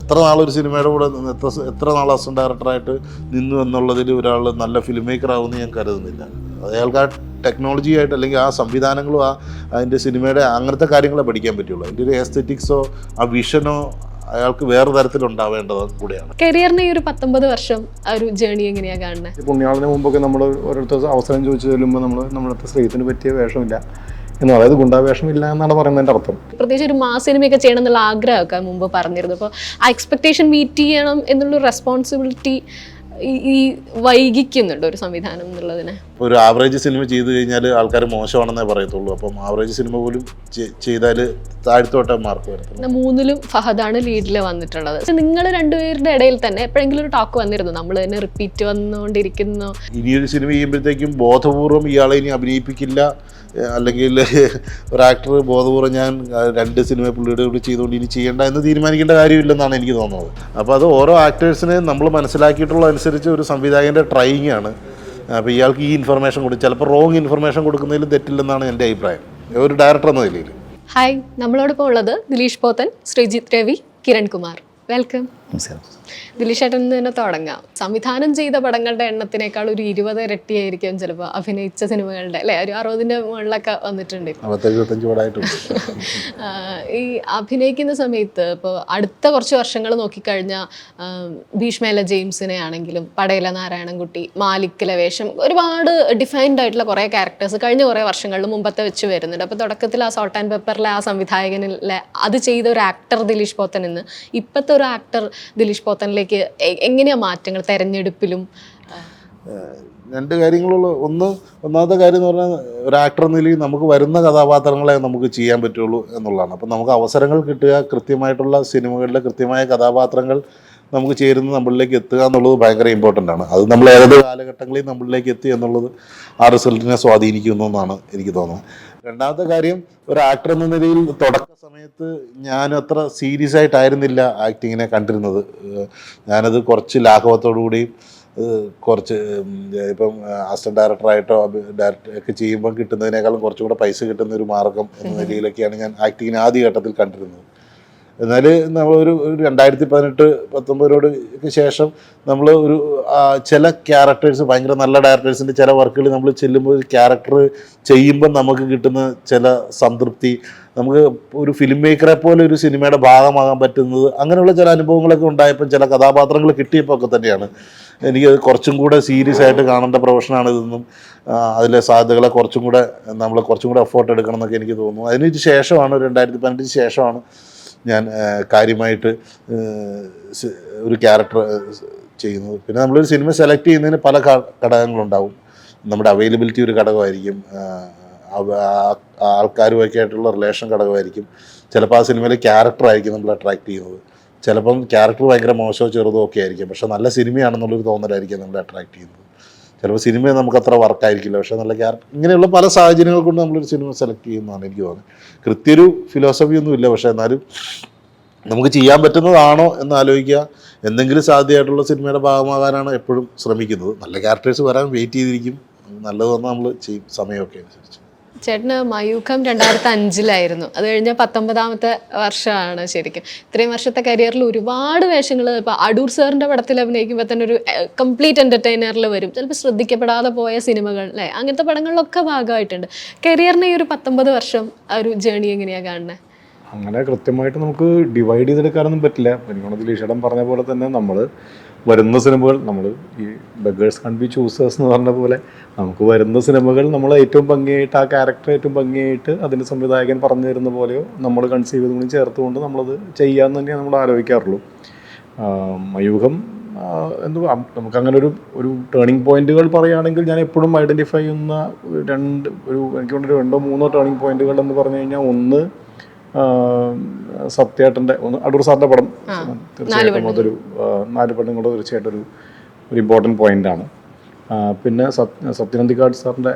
എത്ര നാളൊരു സിനിമയുടെ കൂടെ എത്ര നാൾ അസിസ്റ്റന്റ് ഡയറക്ടറായിട്ട് നിന്നു എന്നുള്ളതിൽ ഒരാൾ നല്ല ഫിലിം മേക്കർ ആവുമെന്ന് ഞാൻ കരുതുന്നില്ല. അയാൾക്ക് ആ ടെക്നോളജി ആയിട്ട് അല്ലെങ്കിൽ ആ സംവിധാനങ്ങളും അതിൻ്റെ സിനിമയുടെ അങ്ങനത്തെ കാര്യങ്ങളെ പഠിക്കാൻ പറ്റുള്ളൂ. അതിൻ്റെ ഒരു എസ്തെറ്റിക്സോ ആ വിഷനോ അയാൾക്ക് വേറെ തരത്തിലുണ്ടാവേണ്ടത് കൂടെയാണ്. കരിയറിന് ഈ ഒരു 19 വർഷം ആ ഒരു ജേണി എങ്ങനെയാണ് കാണുന്നത്? പുണ്യാളിന് മുമ്പൊക്കെ നമ്മൾ ഓരോരുത്തർ അവസരം ചോദിച്ചു ചെല്ലുമ്പോൾ നമ്മളത്തെ സ്ത്രീത്തിന് പറ്റിയ വേഷമില്ല എന്ന്, അതായത് ഗുണ്ടാവേഷമില്ല എന്നാണ് പറയുന്നതിൻ്റെ അർത്ഥം. പ്രത്യേകിച്ച് ഒരു മാസ് സിനിമയൊക്കെ ചെയ്യണം എന്നുള്ള ആഗ്രഹമൊക്കെ മുമ്പ് പറഞ്ഞിരുന്നു. അപ്പോൾ ആ എക്സ്പെക്ടേഷൻ മീറ്റ് ചെയ്യണം എന്നുള്ള റെസ്പോൺസിബിലിറ്റി ഈ വൈകിക്കുന്നുണ്ട് ഒരു സംവിധാനം എന്നുള്ളതിന്. ഒരു ആവറേജ് സിനിമ ചെയ്തു കഴിഞ്ഞാൽ ആൾക്കാർ മോശമാണെന്നേ പറയത്തുള്ളൂ. അപ്പം ആവറേജ് സിനിമ പോലും ചെയ്താൽ താഴ്ത്തോട്ടെ മാർക്ക് വരും. 3ലും ഫഹദാണ് ലീഡിൽ വന്നിട്ടുള്ളത്. നിങ്ങൾ രണ്ടുപേരുടെ ഇടയിൽ തന്നെ എപ്പോഴെങ്കിലും ഒരു ടോക്ക് വന്നിരുന്നു, നമ്മൾ തന്നെ റിപ്പീറ്റ് വന്നുകൊണ്ടിരിക്കുന്നു, ഇനിയൊരു സിനിമ ചെയ്യുമ്പോഴത്തേക്കും ബോധപൂർവം ഇയാളെ ഇനി അഭിനയിപ്പിക്കില്ല, അല്ലെങ്കിൽ ഒരു ആക്ടർ ബോധപൂർവ്വം ഞാൻ 2 സിനിമ പുള്ളിയുടെ കൂടി ചെയ്തുകൊണ്ട് ഇനി ചെയ്യേണ്ട എന്ന് തീരുമാനിക്കേണ്ട കാര്യമില്ലെന്നാണ് എനിക്ക് തോന്നുന്നത്. അപ്പോൾ അത് ഓരോ ആക്ടേഴ്സിനെ നമ്മൾ മനസ്സിലാക്കിയിട്ടുള്ള അനുസരിച്ച് ഒരു സംവിധായകൻ്റെ ട്രൈയിങ് ആണ്. അപ്പോൾ ഇയാൾക്ക് ഈ ഇൻഫർമേഷൻ കൊടുക്കും, ചിലപ്പോൾ റോങ് ഇൻഫർമേഷൻ കൊടുക്കുന്നതിൽ തെറ്റില്ലെന്നാണ് എൻ്റെ അഭിപ്രായം ഒരു ഡയറക്ടർ എന്ന നിലയിൽ. ഹായ്, നമ്മളോടൊപ്പം ഉള്ളത് ദിലീഷ് പോത്തൻ, ശ്രീജിത്ത് രവി, കിരൺ കുമാർ. വെൽക്കം. ദിലീഷ് ഏട്ടൻ തന്നെ തുടങ്ങാം. സംവിധാനം ചെയ്ത പടങ്ങളുടെ എണ്ണത്തിനേക്കാൾ ഒരു 20 ഇരട്ടിയായിരിക്കും ചിലപ്പോൾ അഭിനയിച്ച സിനിമകളുടെ, അല്ലേ? ഒരു 60ന്റെ മുകളിലൊക്കെ വന്നിട്ടുണ്ട്. ഈ അഭിനയിക്കുന്ന സമയത്ത് ഇപ്പോൾ അടുത്ത കുറച്ച് വർഷങ്ങൾ നോക്കിക്കഴിഞ്ഞാൽ ഭീഷ്മയിലെ ജെയിംസിനെ ആണെങ്കിലും പടയിലെ നാരായണൻകുട്ടി, മാലിക്കിലെ വേഷം, ഒരുപാട് ഡിഫൈൻഡ് ആയിട്ടുള്ള കുറേ ക്യാരക്ടേഴ്സ് കഴിഞ്ഞ കുറേ വർഷങ്ങളിൽ മുമ്പത്തെ വെച്ച് വരുന്നുണ്ട്. അപ്പോൾ തുടക്കത്തിൽ ആ സോൾട്ട് ആൻഡ് പെപ്പറിലെ ആ സംവിധായകനിലെ അത് ചെയ്ത ഒരു ആക്ടർ ദിലീഷ് പോത്തൻ എന്ന് ഇപ്പോഴത്തെ ഒരു ആക്ടർ ദിലീഷ് പോത്തനിലേക്ക് എങ്ങനെയാണ് മാറ്റങ്ങൾ തെരഞ്ഞെടുപ്പിലും? 2 കാര്യങ്ങളുള്ള ഒന്നാമത്തെ കാര്യം എന്ന് പറഞ്ഞാൽ ഒരു ആക്ടർ എന്ന നിലയിൽ നമുക്ക് വരുന്ന കഥാപാത്രങ്ങളെ നമുക്ക് ചെയ്യാൻ പറ്റുള്ളൂ എന്നുള്ളതാണ്. അപ്പം നമുക്ക് അവസരങ്ങൾ കിട്ടുക, കൃത്യമായിട്ടുള്ള സിനിമകളിലെ കൃത്യമായ കഥാപാത്രങ്ങൾ നമുക്ക് ചേരുന്ന നമ്മളിലേക്ക് എത്തുക എന്നുള്ളത് ഭയങ്കര ഇമ്പോർട്ടൻ്റ് ആണ്. അത് നമ്മൾ ഏത് കാലഘട്ടങ്ങളിൽ നമ്മളിലേക്ക് എത്തി എന്നുള്ളത് ആ റിസൾട്ടിനെ സ്വാധീനിക്കുന്നു എന്നാണ് എനിക്ക് തോന്നുന്നത്. രണ്ടാമത്തെ കാര്യം, ഒരു ആക്ടർ എന്ന നിലയിൽ തുടക്ക സമയത്ത് ഞാൻ അത്ര സീരിയസ് ആയിട്ടായിരുന്നില്ല ആക്ടിങ്ങിനെ കണ്ടിരുന്നത്. ഞാനത് കുറച്ച് ലാഘവത്തോടു കുറച്ച് ഇപ്പം അസിസ്റ്റന്റ് ഡയറക്ടറായിട്ടോ ഡയറക്ടറൊക്കെ ചെയ്യുമ്പോൾ കിട്ടുന്നതിനേക്കാളും കുറച്ചും കൂടെ പൈസ കിട്ടുന്ന ഒരു മാർഗം എന്ന നിലയിലൊക്കെയാണ് ഞാൻ ആക്ടിങ്ങിനെ ആദ്യഘട്ടത്തിൽ കണ്ടിരുന്നത്. എന്നാൽ നമ്മളൊരു 2018-19 ശേഷം നമ്മൾ ഒരു ചില ക്യാരക്ടേഴ്സ്, ഭയങ്കര നല്ല ഡയറക്ടേഴ്സിൻ്റെ ചില വർക്കുകൾ നമ്മൾ ചെല്ലുമ്പോൾ ഒരു ക്യാരക്ടർ ചെയ്യുമ്പോൾ നമുക്ക് കിട്ടുന്ന ചില സംതൃപ്തി, നമുക്ക് ഒരു ഫിലിം മേക്കറെ പോലെ ഒരു സിനിമയുടെ ഭാഗമാകാൻ പറ്റുന്നത്, അങ്ങനെയുള്ള ചില അനുഭവങ്ങളൊക്കെ ഉണ്ടായപ്പോൾ, ചില കഥാപാത്രങ്ങൾ കിട്ടിയപ്പോൾ ഒക്കെ തന്നെയാണ് എനിക്ക് കുറച്ചും കൂടെ സീരിയസ് ആയിട്ട് കാണേണ്ട പ്രൊഫഷനാണ് ഇതെന്നും അതിലെ സാധ്യതകളെ കുറച്ചും കൂടെ എഫോർട്ട് എടുക്കണം എന്നൊക്കെ എനിക്ക് തോന്നുന്നു. അതിന് ശേഷമാണ് 2018 ശേഷമാണ് ഞാൻ കാര്യമായിട്ട് ഒരു ക്യാരക്ടർ ചെയ്യുന്നത്. പിന്നെ നമ്മളൊരു സിനിമ സെലക്ട് ചെയ്യുന്നതിന് പല ഘടകങ്ങളുണ്ടാവും. നമ്മുടെ അവൈലബിലിറ്റി ഒരു ഘടകമായിരിക്കും, ആൾക്കാരുമൊക്കെ ആയിട്ടുള്ള റിലേഷൻ ഘടകമായിരിക്കും. ചിലപ്പോൾ ആ സിനിമയിലെ ക്യാരക്ടറായിരിക്കും നമ്മൾ അട്രാക്ട് ചെയ്യുന്നത്. ചിലപ്പം ക്യാരക്ടർ ഭയങ്കര മോശമോ ചെറുതോ ഒക്കെ ആയിരിക്കും, പക്ഷെ നല്ല സിനിമയാണെന്നുള്ളൊരു തോന്നലായിരിക്കും നമ്മൾ അട്രാക്ട് ചെയ്യുന്നത്. ചിലപ്പോൾ സിനിമ നമുക്ക് അത്ര വർക്കായിരിക്കില്ല, പക്ഷെ നല്ല ക്യാരക്ടർ, ഇങ്ങനെയുള്ള പല സാഹചര്യങ്ങൾ കൊണ്ട് നമ്മളൊരു സിനിമ സെലക്ട് ചെയ്യുന്നതാണ് എനിക്ക് തോന്നുന്നത്. കൃത്യൊരു ഫിലോസഫി ഒന്നുമില്ല, പക്ഷെ എന്നാലും നമുക്ക് ചെയ്യാൻ പറ്റുന്നതാണോ എന്ന് ആലോചിക്കുക. എന്തെങ്കിലും സാധ്യമായിട്ടുള്ള സിനിമയുടെ ഭാഗമാകാനാണ് എപ്പോഴും ശ്രമിക്കുന്നത്. നല്ല ക്യാരക്ടേഴ്സ് വരാൻ വെയിറ്റ് ചെയ്തിരിക്കും, നല്ലത് വന്നാൽ നമ്മൾ ചെയ്യും സമയമൊക്കെ അനുസരിച്ച്. ചേട്ടന് മയൂഖം 2005 അത് കഴിഞ്ഞ 19ാമത്തെ വർഷമാണ് ശരിക്കും. ഇത്രയും വർഷത്തെ കരിയറിൽ ഒരുപാട് വേഷങ്ങൾ, ഇപ്പോൾ അടൂർ സാറിൻ്റെ പടത്തിൽ അഭിനയിക്കുമ്പോൾ തന്നെ ഒരു കംപ്ലീറ്റ് എൻ്റർടൈനറിൽ വരും. ചിലപ്പോൾ ശ്രദ്ധിക്കപ്പെടാതെ പോയ സിനിമകൾ, അല്ലേ? അങ്ങനത്തെ പടങ്ങളിലൊക്കെ ഭാഗമായിട്ടുണ്ട്. കരിയറിന് ഈ ഒരു 19 വർഷം ആ ഒരു ജേണി എങ്ങനെയാണ് കാണുന്നത്? അങ്ങനെ കൃത്യമായിട്ട് നമുക്ക് ഡിവൈഡ് ചെയ്തെടുക്കാനൊന്നും പറ്റില്ല. എനിക്ക് ദിലീഷേട്ടൻ പറഞ്ഞ പോലെ തന്നെ നമ്മൾ വരുന്ന സിനിമകൾ, നമ്മൾ ഈ ബെഗേഴ്സ് കാൻ ബി ചൂസേഴ്സ് എന്ന് പറഞ്ഞ പോലെ നമുക്ക് വരുന്ന സിനിമകൾ നമ്മൾ ഏറ്റവും ഭംഗിയായിട്ട്, ആ ക്യാരക്ടർ ഏറ്റവും ഭംഗിയായിട്ട് അതിൻ്റെ സംവിധായകൻ പറഞ്ഞു തരുന്ന പോലെയോ നമ്മൾ കൺസീവ് ചെയ്തുകൊണ്ട് ചേർത്തുകൊണ്ട് നമ്മളത് ചെയ്യാമെന്ന് തന്നെയാണ് നമ്മൾ ആലോചിക്കാറുള്ളൂ. മയൂഖം നമുക്കങ്ങനെ ഒരു ടേണിംഗ് പോയിന്റുകൾ പറയുകയാണെങ്കിൽ ഞാൻ എപ്പോഴും ഐഡൻറ്റിഫൈ ചെയ്യുന്ന എനിക്ക് തോന്നുന്നു 2-3 ടേണിംഗ് പോയിന്റുകൾ എന്ന് പറഞ്ഞു കഴിഞ്ഞാൽ, ഒന്ന് സത്യേട്ടൻ്റെ, അടൂർ സാറിൻ്റെ പടം തീർച്ചയായിട്ടും അതൊരു 4 പെണ്ണുങ്ങളുടെ തീർച്ചയായിട്ടും ഒരു ഇമ്പോർട്ടൻറ്റ് പോയിൻ്റാണ്. പിന്നെ സത്യനന്ദിക്കാട് സാറിൻ്റെ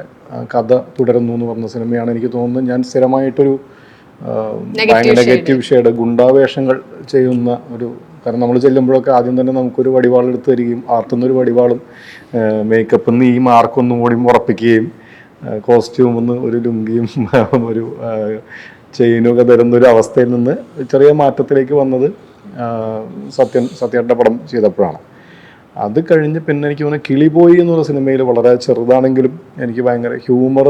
കഥ തുടരുന്നു എന്ന് പറഞ്ഞ സിനിമയാണ് എനിക്ക് തോന്നുന്നത് ഞാൻ സ്ഥിരമായിട്ടൊരു ഭയങ്കര നെഗറ്റീവ് ഷെയ്ഡ് ഗുണ്ടാവേഷങ്ങൾ ചെയ്യുന്ന ഒരു, കാരണം നമ്മൾ ചെല്ലുമ്പോഴൊക്കെ ആദ്യം തന്നെ നമുക്കൊരു വടിവാൾ എടുത്ത് തരികയും ആർത്തുനിന്നൊരു വടിവാളും മേക്കപ്പിൽ നിന്ന് ഈ മാർക്കൊന്നും കൂടി ഉറപ്പിക്കുകയും കോസ്റ്റ്യൂമിൽ നിന്ന് ഒരു ലുങ്കിയും ഒരു ചെയിനൊക്കെ തരുന്നൊരു അവസ്ഥയിൽ നിന്ന് ചെറിയ മാറ്റത്തിലേക്ക് വന്നത് സത്യേട്ടൻ്റെ പടം ചെയ്തപ്പോഴാണ്. അത് കഴിഞ്ഞ് പിന്നെ എനിക്ക് തോന്നുന്നു കിളിബോയി എന്നുള്ള സിനിമയിൽ വളരെ ചെറുതാണെങ്കിലും എനിക്ക് ഭയങ്കര ഹ്യൂമർ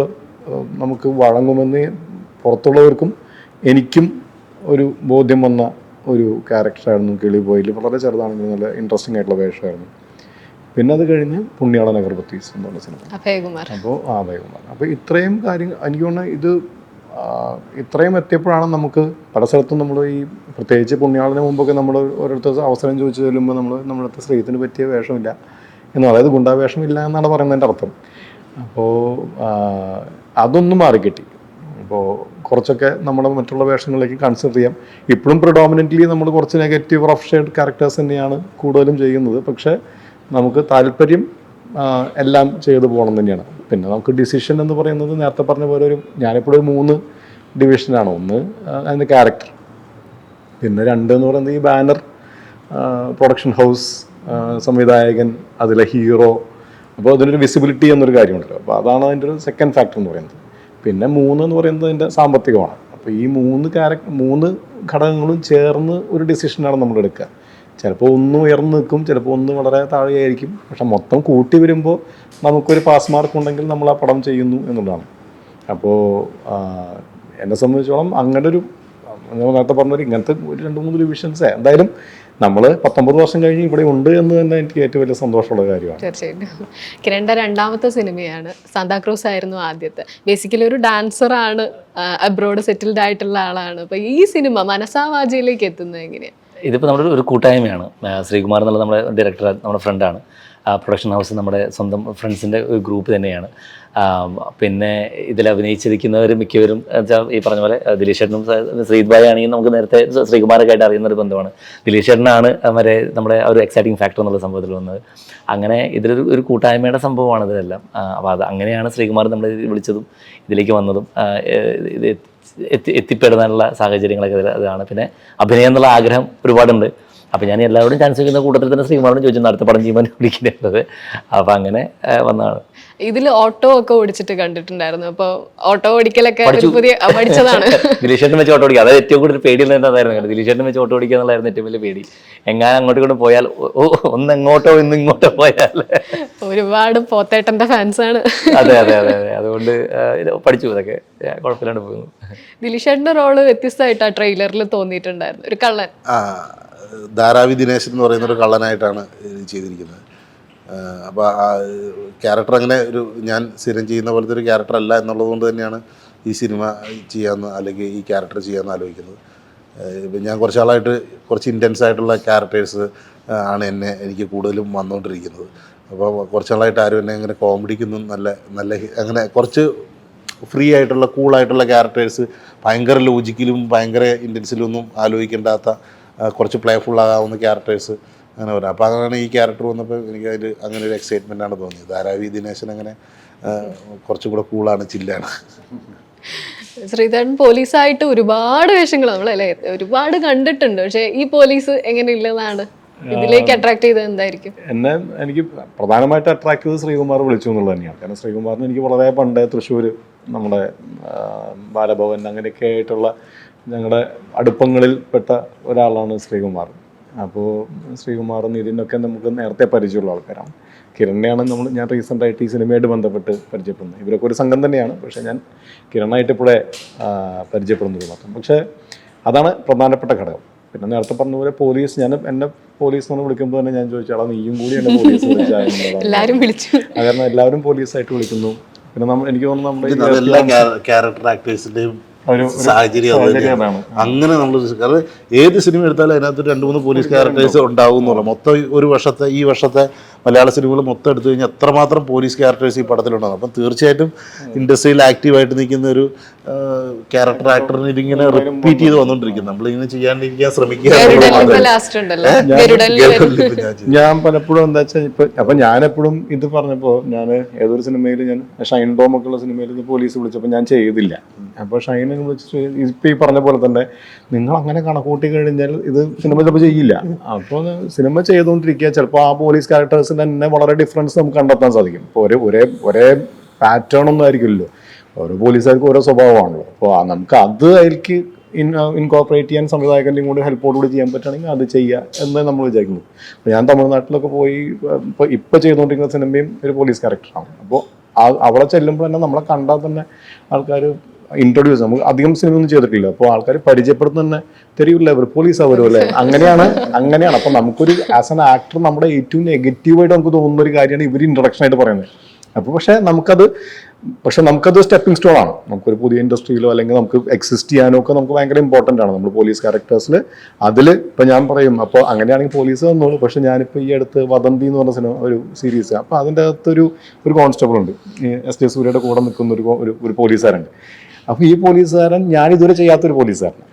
നമുക്ക് വഴങ്ങുമെന്ന് പുറത്തുള്ളവർക്കും എനിക്കും ഒരു ബോധ്യം വന്ന ഒരു ക്യാരക്ടറായിരുന്നു കിളിബോയിൽ. വളരെ ചെറുതാണെങ്കിലും നല്ല ഇൻട്രസ്റ്റിംഗ് ആയിട്ടുള്ള വേഷമായിരുന്നു. പിന്നെ അത് കഴിഞ്ഞ് പുണ്യാള നഗർപത്തീസ് എന്നുള്ള സിനിമ. അപ്പോൾ അഭയകുമാർ. അപ്പോൾ ഇത്രയും കാര്യങ്ങൾ എനിക്ക് തോന്നുന്നു ഇത് ഇത്രയും എത്തിയപ്പോഴാണ് നമുക്ക് പല സ്ഥലത്തും നമ്മൾ ഈ പ്രത്യേകിച്ച് പുണ്യാളിന് മുമ്പൊക്കെ നമ്മൾ ഓരോരുത്തർ അവസരം ചോദിച്ചു ചെല്ലുമ്പോൾ നമ്മളടുത്ത് സ്ത്രീത്തിന് പറ്റിയ വേഷമില്ല എന്ന്, അതായത് ഗുണ്ടാവേഷമില്ല എന്നാണ് പറയുന്നതിൻ്റെ അർത്ഥം. അപ്പോൾ അതൊന്നും മാറിക്കിട്ടി. അപ്പോൾ കുറച്ചൊക്കെ നമ്മുടെ മറ്റുള്ള വേഷങ്ങളിലേക്ക് കൺസിഡർ ചെയ്യാം. ഇപ്പോഴും പ്രിഡോമിനൻ്റ്ലി നമ്മൾ കുറച്ച് നെഗറ്റീവ് റഫ് ഷെയ്ഡ് ക്യാരക്ടേഴ്സ് തന്നെയാണ് കൂടുതലും ചെയ്യുന്നത്. പക്ഷേ നമുക്ക് താല്പര്യം എല്ലാം ചെയ്തു പോകണം തന്നെയാണ്. പിന്നെ നമുക്ക് ഡിസിഷൻ എന്ന് പറയുന്നത് നേരത്തെ പറഞ്ഞ പോലെ ഞാനിപ്പോഴും ഒരു 3 ഡിവിഷനാണ്. ഒന്ന് അതിൻ്റെ ക്യാരക്ടർ, പിന്നെ 2 എന്ന് പറയുന്നത് ഈ ബാനർ, പ്രൊഡക്ഷൻ ഹൗസ്, സംവിധായകൻ, അതിലെ ഹീറോ. അപ്പോൾ അതിനൊരു വിസിബിലിറ്റി എന്നൊരു കാര്യമുണ്ടല്ലോ. അപ്പോൾ അതാണ് അതിൻ്റെ ഒരു സെക്കൻഡ് ഫാക്ടർ എന്ന് പറയുന്നത്. പിന്നെ 3 എന്ന് പറയുന്നത് അതിൻ്റെ സാമ്പത്തികമാണ്. അപ്പോൾ ഈ 3 ഘടകങ്ങളും ചേർന്ന് ഒരു ഡിസിഷനാണ് നമ്മൾ എടുക്കുക. ചിലപ്പോൾ ഒന്ന് ഉയർന്നു നിൽക്കും, ചിലപ്പോൾ ഒന്ന് വളരെ താഴെയായിരിക്കും. പക്ഷെ മൊത്തം കൂട്ടി വരുമ്പോൾ നമുക്കൊരു പാസ് മാർക്ക് ഉണ്ടെങ്കിൽ നമ്മൾ ആ പടം ചെയ്യുന്നു എന്നുള്ളതാണ്. അപ്പോൾ എന്നെ സംബന്ധിച്ചോളം അങ്ങനെ ഒരു നേരത്തെ പറഞ്ഞൊരു ഇങ്ങനത്തെ ഒരു 2-3 ഡിവിഷൻസ് എന്തായാലും നമ്മൾ 19 വർഷം കഴിഞ്ഞ് ഇവിടെ ഉണ്ട് എന്ന് തന്നെ എനിക്ക് ഏറ്റവും വലിയ സന്തോഷമുള്ള കാര്യമാണ്. തീർച്ചയായിട്ടും. കിരണിന്റെ രണ്ടാമത്തെ സിനിമയാണ്. സാന്താക്രൂസ് ആയിരുന്നു ആദ്യത്തെ. ബേസിക്കലി ഒരു ഡാൻസറാണ്, അബ്രോഡ് സെറ്റിൽഡ് ആയിട്ടുള്ള ആളാണ്. അപ്പോൾ ഈ സിനിമ മനസാവാചിയിലേക്ക് എത്തുന്നത് എങ്ങനെയാണ്? ഇതിപ്പോൾ നമ്മുടെ ഒരു കൂട്ടായ്മയാണ്. ശ്രീകുമാർ എന്നുള്ള നമ്മുടെ ഡയറക്ടർ, നമ്മുടെ ഫ്രണ്ടാണ്. പ്രൊഡക്ഷൻ ഹൗസ് നമ്മുടെ സ്വന്തം ഫ്രണ്ട്സിൻ്റെ ഒരു ഗ്രൂപ്പ് തന്നെയാണ്. പിന്നെ ഇതിൽ അഭിനയിച്ചിരിക്കുന്നവർ മിക്കവരും ഈ പറഞ്ഞ പോലെ ദിലീഷ് ചേട്ടനും ശ്രീത് ഭായി ആണെങ്കിൽ നമുക്ക് നേരത്തെ ശ്രീകുമാരൊക്കെ ആയിട്ട് അറിയുന്നൊരു ബന്ധമാണ്. ദിലീഷ് ചേട്ടനാണ് വരെ നമ്മുടെ ഒരു എക്സൈറ്റിംഗ് ഫാക്ടർ എന്നുള്ള സംഭവത്തിൽ വന്നത്. അങ്ങനെ ഇതിലൊരു കൂട്ടായ്മയുടെ സംഭവമാണ് ഇതെല്ലാം. അപ്പോൾ അത് അങ്ങനെയാണ് ശ്രീകുമാർ നമ്മളെ വിളിച്ചതും ഇതിലേക്ക് വന്നതും എത്തിപ്പെടാനുള്ള സാഹചര്യങ്ങളൊക്കെ അതാണ്. പിന്നെ അഭിനയം എന്നുള്ള ആഗ്രഹം ഒരുപാടുണ്ട്. അപ്പോൾ ഞാൻ എല്ലാവരോടും ചാൻസ് വയ്ക്കുന്ന കൂട്ടത്തിൽ തന്നെ ശ്രീകുമാരോട് ചോദിച്ചു അടുത്ത പടം ചെയ്യുമ്പോൾ വിളിക്കുന്നത്. അപ്പോൾ അങ്ങനെ വന്നതാണ്. ഇതിൽ ഓട്ടോ ഒക്കെ ഓടിച്ചിട്ട് കണ്ടിട്ടുണ്ടായിരുന്നു. അപ്പോൾ ഓട്ടോ ഓടിക്കലൊക്കെ പുതിയ പഠിച്ചതാണ്. ദിലീഷേട്ടൻ വെച്ച് ഓട്ടോ ഓടിക്കുക, അതായത് ഏറ്റവും കൂടുതൽ പേടിയുള്ളതായിരുന്നു. ദിലീഷേട്ടൻ വെച്ച് ഓട്ടോ ഓടിക്കുക എന്നുള്ളതായിരുന്നു ഏറ്റവും വലിയ പേടി. എങ്ങനെ അങ്ങോട്ടും ഇങ്ങോട്ട് പോയാൽ ഒന്ന് എങ്ങോട്ടോ ഇന്ന് ഇങ്ങോട്ടോ പോയാൽ. ഒരുപാട് പോത്തേട്ടൻ്റെ ഫാൻസാണ്. അതെ അതെ അതെ അതെ അതുകൊണ്ട് പഠിച്ചു, ഇതൊക്കെ കുഴപ്പമില്ലാണ്ട് പോകുന്നു. ദിലീഷേട്ടൻ്റെ റോള് വ്യത്യസ്തമായിട്ട് ആ ട്രെയിലറിൽ തോന്നിയിട്ടുണ്ടായിരുന്നു. ഒരു കള്ളൻ, ധാരാവി ദിനേശൻ എന്ന് പറയുന്നൊരു കള്ളനായിട്ടാണ് ചെയ്തിരിക്കുന്നത്. അപ്പോൾ ആ ക്യാരക്ടർ അങ്ങനെ ഞാൻ സ്ഥിരം ചെയ്യുന്ന പോലത്തെ ഒരു ക്യാരക്ടർ അല്ല എന്നുള്ളത് കൊണ്ട് തന്നെയാണ് ഈ സിനിമ ചെയ്യാമെന്ന്, അല്ലെങ്കിൽ ഈ ക്യാരക്ടർ ചെയ്യാമെന്ന് ആലോചിക്കുന്നത്. ഇപ്പം ഞാൻ കുറച്ചാളായിട്ട് കുറച്ച് ഇൻറ്റൻസ് ആയിട്ടുള്ള ക്യാരക്ടേഴ്സ് ആണ് എനിക്ക് കൂടുതലും വന്നുകൊണ്ടിരിക്കുന്നത്. അപ്പോൾ കുറച്ചാളായിട്ട് ആരും എന്നെ അങ്ങനെ കോമഡിക്കൊന്നും നല്ല അങ്ങനെ കുറച്ച് ഫ്രീ ആയിട്ടുള്ള കൂളായിട്ടുള്ള ക്യാരക്ടേഴ്സ്, ഭയങ്കര ലോജിക്കിലും ഭയങ്കര ഇൻറ്റൻസിലും ഒന്നും ആലോചിക്കേണ്ടാത്ത കുറച്ച് പ്ലേഫുൾ ആകാവുന്ന ക്യാരക്ടേഴ്സ് അങ്ങനെ വരാം. അപ്പോൾ അങ്ങനെയാണ് ഈ ക്യാരക്ടർ വന്നപ്പോൾ എനിക്ക് അതിൽ അങ്ങനെ ഒരു എക്സൈറ്റ്മെൻറ്റാണ് തോന്നിയത്. ധാരാവി ദിനേശൻ അങ്ങനെ കുറച്ചും കൂടെ കൂളാണ്, ചില്ലാണ്. ശ്രീധരൻ പോലീസായിട്ട് ഒരുപാട് വേഷങ്ങൾ നമ്മളല്ലേ ഒരുപാട് കണ്ടിട്ടുണ്ട്. പക്ഷേ ഈ പോലീസ് എങ്ങനെയുള്ളതാണ് ഇതിലേക്ക് അട്രാക്ട് ചെയ്തത്? എന്തായിരിക്കും എനിക്ക് പ്രധാനമായിട്ട് അട്രാക്ട് ചെയ്തത് ശ്രീകുമാർ വിളിച്ചു എന്നുള്ളത് തന്നെയാണ്. കാരണം ശ്രീകുമാറിന് എനിക്ക് വളരെ പണ്ടേ തൃശ്ശൂർ നമ്മുടെ ബാലഭവൻ അങ്ങനെയൊക്കെ ആയിട്ടുള്ള ഞങ്ങളുടെ അടുപ്പങ്ങളിൽ പെട്ട ഒരാളാണ് ശ്രീകുമാർ. അപ്പോൾ ശ്രീകുമാറും ഇതിനൊക്കെ നമുക്ക് നേരത്തെ പരിചയമുള്ള ആൾക്കാരാണ്. കിരണിനെയാണ് ഞാൻ റീസെൻ്റായിട്ട് ഈ സിനിമയായിട്ട് ബന്ധപ്പെട്ട് പരിചയപ്പെടുന്നത്. ഇവരൊക്കെ ഒരു സംഘം തന്നെയാണ്, പക്ഷേ ഞാൻ കിരണായിട്ട് ഇപ്പോഴേ പരിചയപ്പെടുന്നത് മാത്രം. പക്ഷേ അതാണ് പ്രധാനപ്പെട്ട ഘടകം. പിന്നെ നേരത്തെ പറഞ്ഞ പോലെ പോലീസ്, എന്നെ പോലീസ് എന്ന് വിളിക്കുമ്പോൾ തന്നെ ഞാൻ ചോദിച്ചാൽ നീയും കൂടി എന്നെ പോലീസ് വിളിച്ചു. കാരണം എല്ലാവരും പോലീസായിട്ട് വിളിക്കുന്നു. പിന്നെ എനിക്ക് തോന്നുന്നു നമ്മുടെ എല്ലാ ക്യാരക്ടർ ആക്ടേഴ്സിൻ്റെയും സാഹചര്യം അങ്ങനെ നമ്മൾ, കാരണം ഏത് സിനിമ എടുത്താലും അതിനകത്ത് 2-3 പോലീസ് ക്യാരക്ടേഴ്സ് ഉണ്ടാവും എന്നുള്ള മൊത്തം ഈ വർഷത്തെ മലയാള സിനിമകൾ മൊത്തം എടുത്തു കഴിഞ്ഞാൽ എത്രമാത്രം പോലീസ് ക്യാരക്ടേഴ്സ് ഈ പടത്തിലുണ്ടാകും. അപ്പം തീർച്ചയായിട്ടും ഇൻഡസ്ട്രിയിൽ ആക്റ്റീവായിട്ട് നിൽക്കുന്ന ഒരു ക്യാരക്ടർ ആക്ടറിന് ഇതിങ്ങനെ റിപ്പീറ്റ് ചെയ്ത് വന്നുകൊണ്ടിരിക്കും. നമ്മളിങ്ങനെ ചെയ്യാണ്ടിരിക്കാൻ ശ്രമിക്കുക. ഞാൻ പലപ്പോഴും എന്താ വെച്ചാൽ അപ്പം ഞാനെപ്പോഴും ഇത് പറഞ്ഞപ്പോൾ ഞാൻ ഏതൊരു സിനിമയിൽ ഞാൻ ഷൈൻ ടോമൊക്കെ ഉള്ള സിനിമയിൽ പോലീസ് വിളിച്ചപ്പോൾ ഞാൻ ചെയ്തില്ല. അപ്പോൾ ഷൈനെ വിളിച്ച് ഇപ്പം ഈ പറഞ്ഞ പോലെ തന്നെ നിങ്ങൾ അങ്ങനെ കണക്കൂട്ടി കഴിഞ്ഞാൽ ഇത് സിനിമ ചിലപ്പോൾ ചെയ്യില്ല. അപ്പോൾ സിനിമ ചെയ്തുകൊണ്ടിരിക്കുക, ചിലപ്പോൾ ആ പോലീസ് ക്യാരക്ടേഴ്സിന് തന്നെ വളരെ ഡിഫറൻസ് നമുക്ക് കണ്ടെത്താൻ സാധിക്കും. ഇപ്പോൾ ഒരേ പാറ്റേൺ ഒന്നും ആയിരിക്കില്ലല്ലോ, ഓരോ പോലീസുകാർക്കും ഓരോ സ്വഭാവമാണല്ലോ. അപ്പോൾ നമുക്ക് അത് അതിലേക്ക് ഇൻകോർപ്പറേറ്റ് ചെയ്യാൻ സംവിധായകൻ്റെയും കൂടി ഹെൽപ്പോടുകൂടി ചെയ്യാൻ പറ്റുകയാണെങ്കിൽ അത് ചെയ്യുക എന്ന് നമ്മൾ വിചാരിക്കുന്നു. അപ്പോൾ ഞാൻ തമിഴ്നാട്ടിലൊക്കെ പോയി ഇപ്പോൾ ചെയ്തുകൊണ്ടിരിക്കുന്ന സിനിമയും ഒരു പോലീസ് ക്യാരക്ടറാണ്. അപ്പോൾ അവിടെ ചെല്ലുമ്പോൾ തന്നെ നമ്മളെ കണ്ടാൽ തന്നെ ആൾക്കാർ ഇൻട്രൊഡ്യൂസ്, നമുക്ക് അധികം സിനിമ ഒന്നും ചെയ്തിട്ടില്ല, അപ്പോൾ ആൾക്കാർ പരിചയപ്പെടുന്ന തന്നെ തെരിയില്ല ഇവർ പോലീസാണ് വരും അല്ലേ, അങ്ങനെയാണ്. അപ്പോൾ നമുക്കൊരു ആസ് ആൻ ആക്ടർ നമ്മുടെ ഏറ്റവും നെഗറ്റീവായിട്ട് നമുക്ക് തോന്നുന്ന ഒരു കാര്യമാണ് ഇവർ ഇൻട്രൊഡക്ഷൻ ആയിട്ട് പറയുന്നത്. അപ്പോൾ പക്ഷേ നമുക്കത് സ്റ്റെപ്പിംഗ് സ്റ്റോൺ ആണ്. നമുക്കൊരു പുതിയ ഇൻഡസ്ട്രിയിലോ അല്ലെങ്കിൽ നമുക്ക് എക്സിസ്റ്റ് ചെയ്യാനോ ഒക്കെ നമുക്ക് ഭയങ്കര ഇമ്പോർട്ടൻ്റ് ആണ് നമ്മൾ പോലീസ് ക്യാരക്ടേഴ്സിൽ. അതിൽ ഇപ്പോൾ ഞാൻ പറയും, അപ്പോൾ അങ്ങനെയാണെങ്കിൽ പോലീസ് വന്നോളൂ. പക്ഷെ ഞാനിപ്പോൾ ഈ അടുത്ത് വദന്തി എന്ന് പറഞ്ഞ സിനിമ ഒരു സീരീസ്, അപ്പോൾ അതിൻ്റെ അകത്തൊരു കോൺസ്റ്റബിൾ ഉണ്ട്, എസ് സൂര്യയുടെ കൂടെ നിൽക്കുന്ന ഒരു പോലീസുകാരുണ്ട്. അപ്പോൾ ഈ പോലീസുകാരൻ ഞാൻ ഇതുവരെ ചെയ്യാത്തൊരു പോലീസുകാരനാണ്.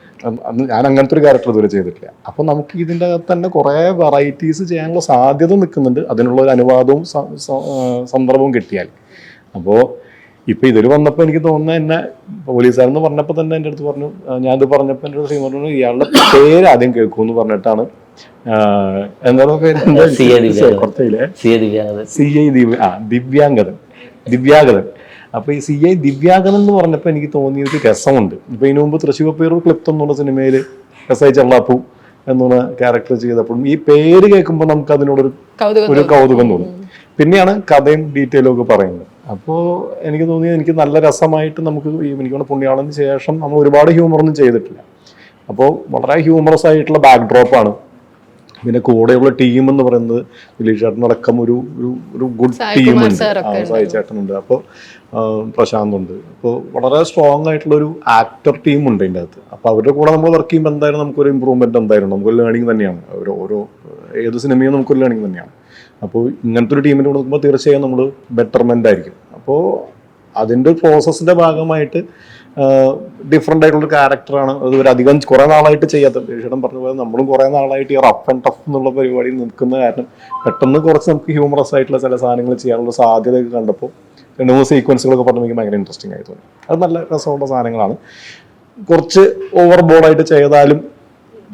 ഞാൻ അങ്ങനത്തെ ഒരു ക്യാരക്ടർ ഇതുവരെ ചെയ്തിട്ടില്ല. അപ്പോൾ നമുക്ക് ഇതിൻ്റെ അകത്ത് തന്നെ കുറേ വെറൈറ്റീസ് ചെയ്യാനുള്ള സാധ്യത നിൽക്കുന്നുണ്ട്, അതിനുള്ള ഒരു അനുവാദവും സന്ദർഭവും കിട്ടിയാൽ. അപ്പോൾ ഇപ്പോൾ ഇതിൽ വന്നപ്പോൾ എനിക്ക് തോന്നുന്നത്, എന്നെ പോലീസുകാരെന്ന് പറഞ്ഞപ്പോൾ തന്നെ എൻ്റെ അടുത്ത് പറഞ്ഞു, ഞാനത് പറഞ്ഞപ്പോൾ എൻ്റെ അടുത്ത് പറഞ്ഞു ഇയാളുടെ പേര് ആദ്യം കേൾക്കുമെന്ന് പറഞ്ഞിട്ടാണ്. എന്താണ് പേര്? ദിവ്യാംഗതൻ. അപ്പോൾ ഈ CI ദിവ്യാംഗതൻ എന്ന് പറഞ്ഞപ്പോൾ എനിക്ക് തോന്നിയൊരു രസമുണ്ട്. ഇപ്പോൾ ഇതിനു മുമ്പ് തൃശ്ശൂർ പേരൂർ ക്ലിപ്തം എന്നുള്ള സിനിമയിൽ SI ചെള്ളാപ്പു എന്നുള്ള ക്യാരക്ടർ ചെയ്തപ്പോഴും ഈ പേര് കേൾക്കുമ്പോൾ നമുക്ക് അതിനോടൊരു കൗതുകം തോന്നും. പിന്നെയാണ് കഥയും ഡീറ്റെയിലും ഒക്കെ പറയുന്നത്. അപ്പോൾ എനിക്ക് തോന്നിയത് എനിക്ക് നല്ല രസമായിട്ട് നമുക്ക് എനിക്ക് തോന്നുന്നു പുണ്യാളന് ശേഷം നമ്മൾ ഒരുപാട് ഹ്യൂമറൊന്നും ചെയ്തിട്ടില്ല. അപ്പോൾ വളരെ ഹ്യൂമറസ് ആയിട്ടുള്ള ബാക്ക് ഡ്രോപ്പാണ്. പിന്നെ കൂടെയുള്ള ടീം എന്ന് പറയുന്നത് ദിലീഷ് ചേട്ടനടക്കം ഒരു ഗുഡ് ടീമുണ്ട്, സായി ചേട്ടനുണ്ട്, അപ്പോൾ പ്രശാന്തുണ്ട്. അപ്പോൾ വളരെ സ്ട്രോങ് ആയിട്ടുള്ളൊരു ആക്ടർ ടീമുണ്ട് ഇതിൻ്റെ അകത്ത്. അപ്പോൾ അവരുടെ കൂടെ നമ്മൾ വർക്ക് ചെയ്യുമ്പോൾ എന്തായാലും നമുക്കൊരു ഇമ്പ്രൂവ്മെൻറ്റ് എന്തായാലും നമുക്കൊരു ലേണിംഗ് തന്നെയാണ്. ഓരോ ഏത് സിനിമയും നമുക്കൊരു ലേണിംഗ് തന്നെയാണ്. അപ്പോൾ ഇങ്ങനത്തെ ഒരു ടീമിൻ്റെ കൂടെ നോക്കുമ്പോൾ തീർച്ചയായും നമ്മൾ ബെറ്റർമെൻ്റ് ആയിരിക്കും. അപ്പോൾ അതിൻ്റെ പ്രോസസ്സിൻ്റെ ഭാഗമായിട്ട് ഡിഫറെൻ്റ് ആയിട്ടുള്ളൊരു ക്യാരക്ടറാണ്. അത് ഒരു അധികം കുറേ നാളായിട്ട് ചെയ്യാത്ത, ചേട്ടൻ പറഞ്ഞ പോലെ നമ്മളും കുറേ നാളായിട്ട് ഈ റഫ് ആൻഡ് ടഫ് എന്നുള്ള പരിപാടിയിൽ നിൽക്കുന്ന കാരണം പെട്ടെന്ന് കുറച്ച് നമുക്ക് ഹ്യൂമറസ് ആയിട്ടുള്ള ചില സാധനങ്ങൾ ചെയ്യാനുള്ള സാധ്യതയൊക്കെ കണ്ടപ്പോൾ 2-3 സീക്വൻസുകളൊക്കെ പറഞ്ഞ് എനിക്ക് ഭയങ്കര ഇൻട്രസ്റ്റിംഗ് ആയി തോന്നി. അത് നല്ല രസമുള്ള സാധനങ്ങളാണ്. കുറച്ച് ഓവർ ബോർഡായിട്ട് ചെയ്താലും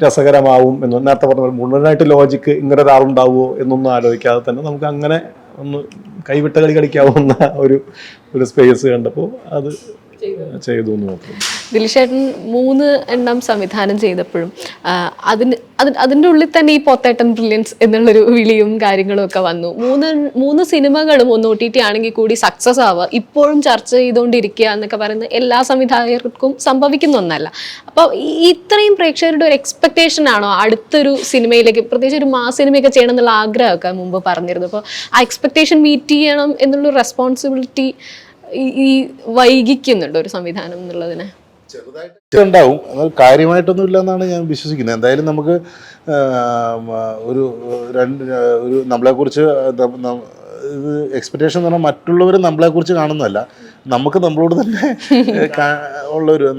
രസകരമാവും എന്ന് നേരത്തെ പറഞ്ഞ മുഴുവനായിട്ട് ലോജിക്ക് ഇങ്ങനെ ഒരാളുണ്ടാവുമോ എന്നൊന്നും ആലോചിക്കാതെ തന്നെ നമുക്ക് അങ്ങനെ ഒന്ന് കൈവിട്ട കളി കളിക്കാവുന്ന ഒരു സ്പേസ് കണ്ടപ്പോൾ അത് ചെയ്തു എന്ന് മാത്രം. ദിലീഷേട്ടൻ 3 എണ്ണം സംവിധാനം ചെയ്തപ്പോഴും അതിൻ്റെ ഉള്ളിൽ തന്നെ ഈ പൊത്തേട്ടൻ ബ്രില്യൻസ് എന്നുള്ളൊരു വിളിയും കാര്യങ്ങളും ഒക്കെ വന്നു. 3 സിനിമകളും ഒന്ന് OTT ആണെങ്കിൽ കൂടി സക്സസ് ആവുക, ഇപ്പോഴും ചർച്ച ചെയ്തുകൊണ്ടിരിക്കുക എന്നൊക്കെ പറയുന്നത് എല്ലാ സംവിധായകർക്കും സംഭവിക്കുന്ന ഒന്നല്ല. അപ്പോൾ ഇത്രയും പ്രേക്ഷകരുടെ ഒരു എക്സ്പെക്ടേഷൻ ആണോ അടുത്തൊരു സിനിമയിലേക്ക്, പ്രത്യേകിച്ച് ഒരു മാസ് സിനിമയൊക്കെ ചെയ്യണം എന്നുള്ള ആഗ്രഹമൊക്കെ മുമ്പ് പറഞ്ഞിരുന്നു. അപ്പോൾ ആ എക്സ്പെക്ടേഷൻ മീറ്റ് ചെയ്യണം എന്നുള്ള റെസ്പോൺസിബിലിറ്റി ഈ വൈകിക്കുന്നുണ്ട് ഒരു സംവിധാനം എന്നുള്ളതിനെ? ചെറുതായിട്ട് ഉണ്ടാവും, എന്നാൽ കാര്യമായിട്ടൊന്നും ഇല്ല എന്നാണ് ഞാൻ വിശ്വസിക്കുന്നത്. എന്തായാലും നമുക്ക് ഒരു നമ്മളെക്കുറിച്ച് ഇത് എക്സ്പെക്റ്റേഷൻ എന്ന് പറഞ്ഞാൽ മറ്റുള്ളവർ നമ്മളെക്കുറിച്ച് കാണുന്നതല്ല, നമുക്ക് നമ്മളോട് തന്നെ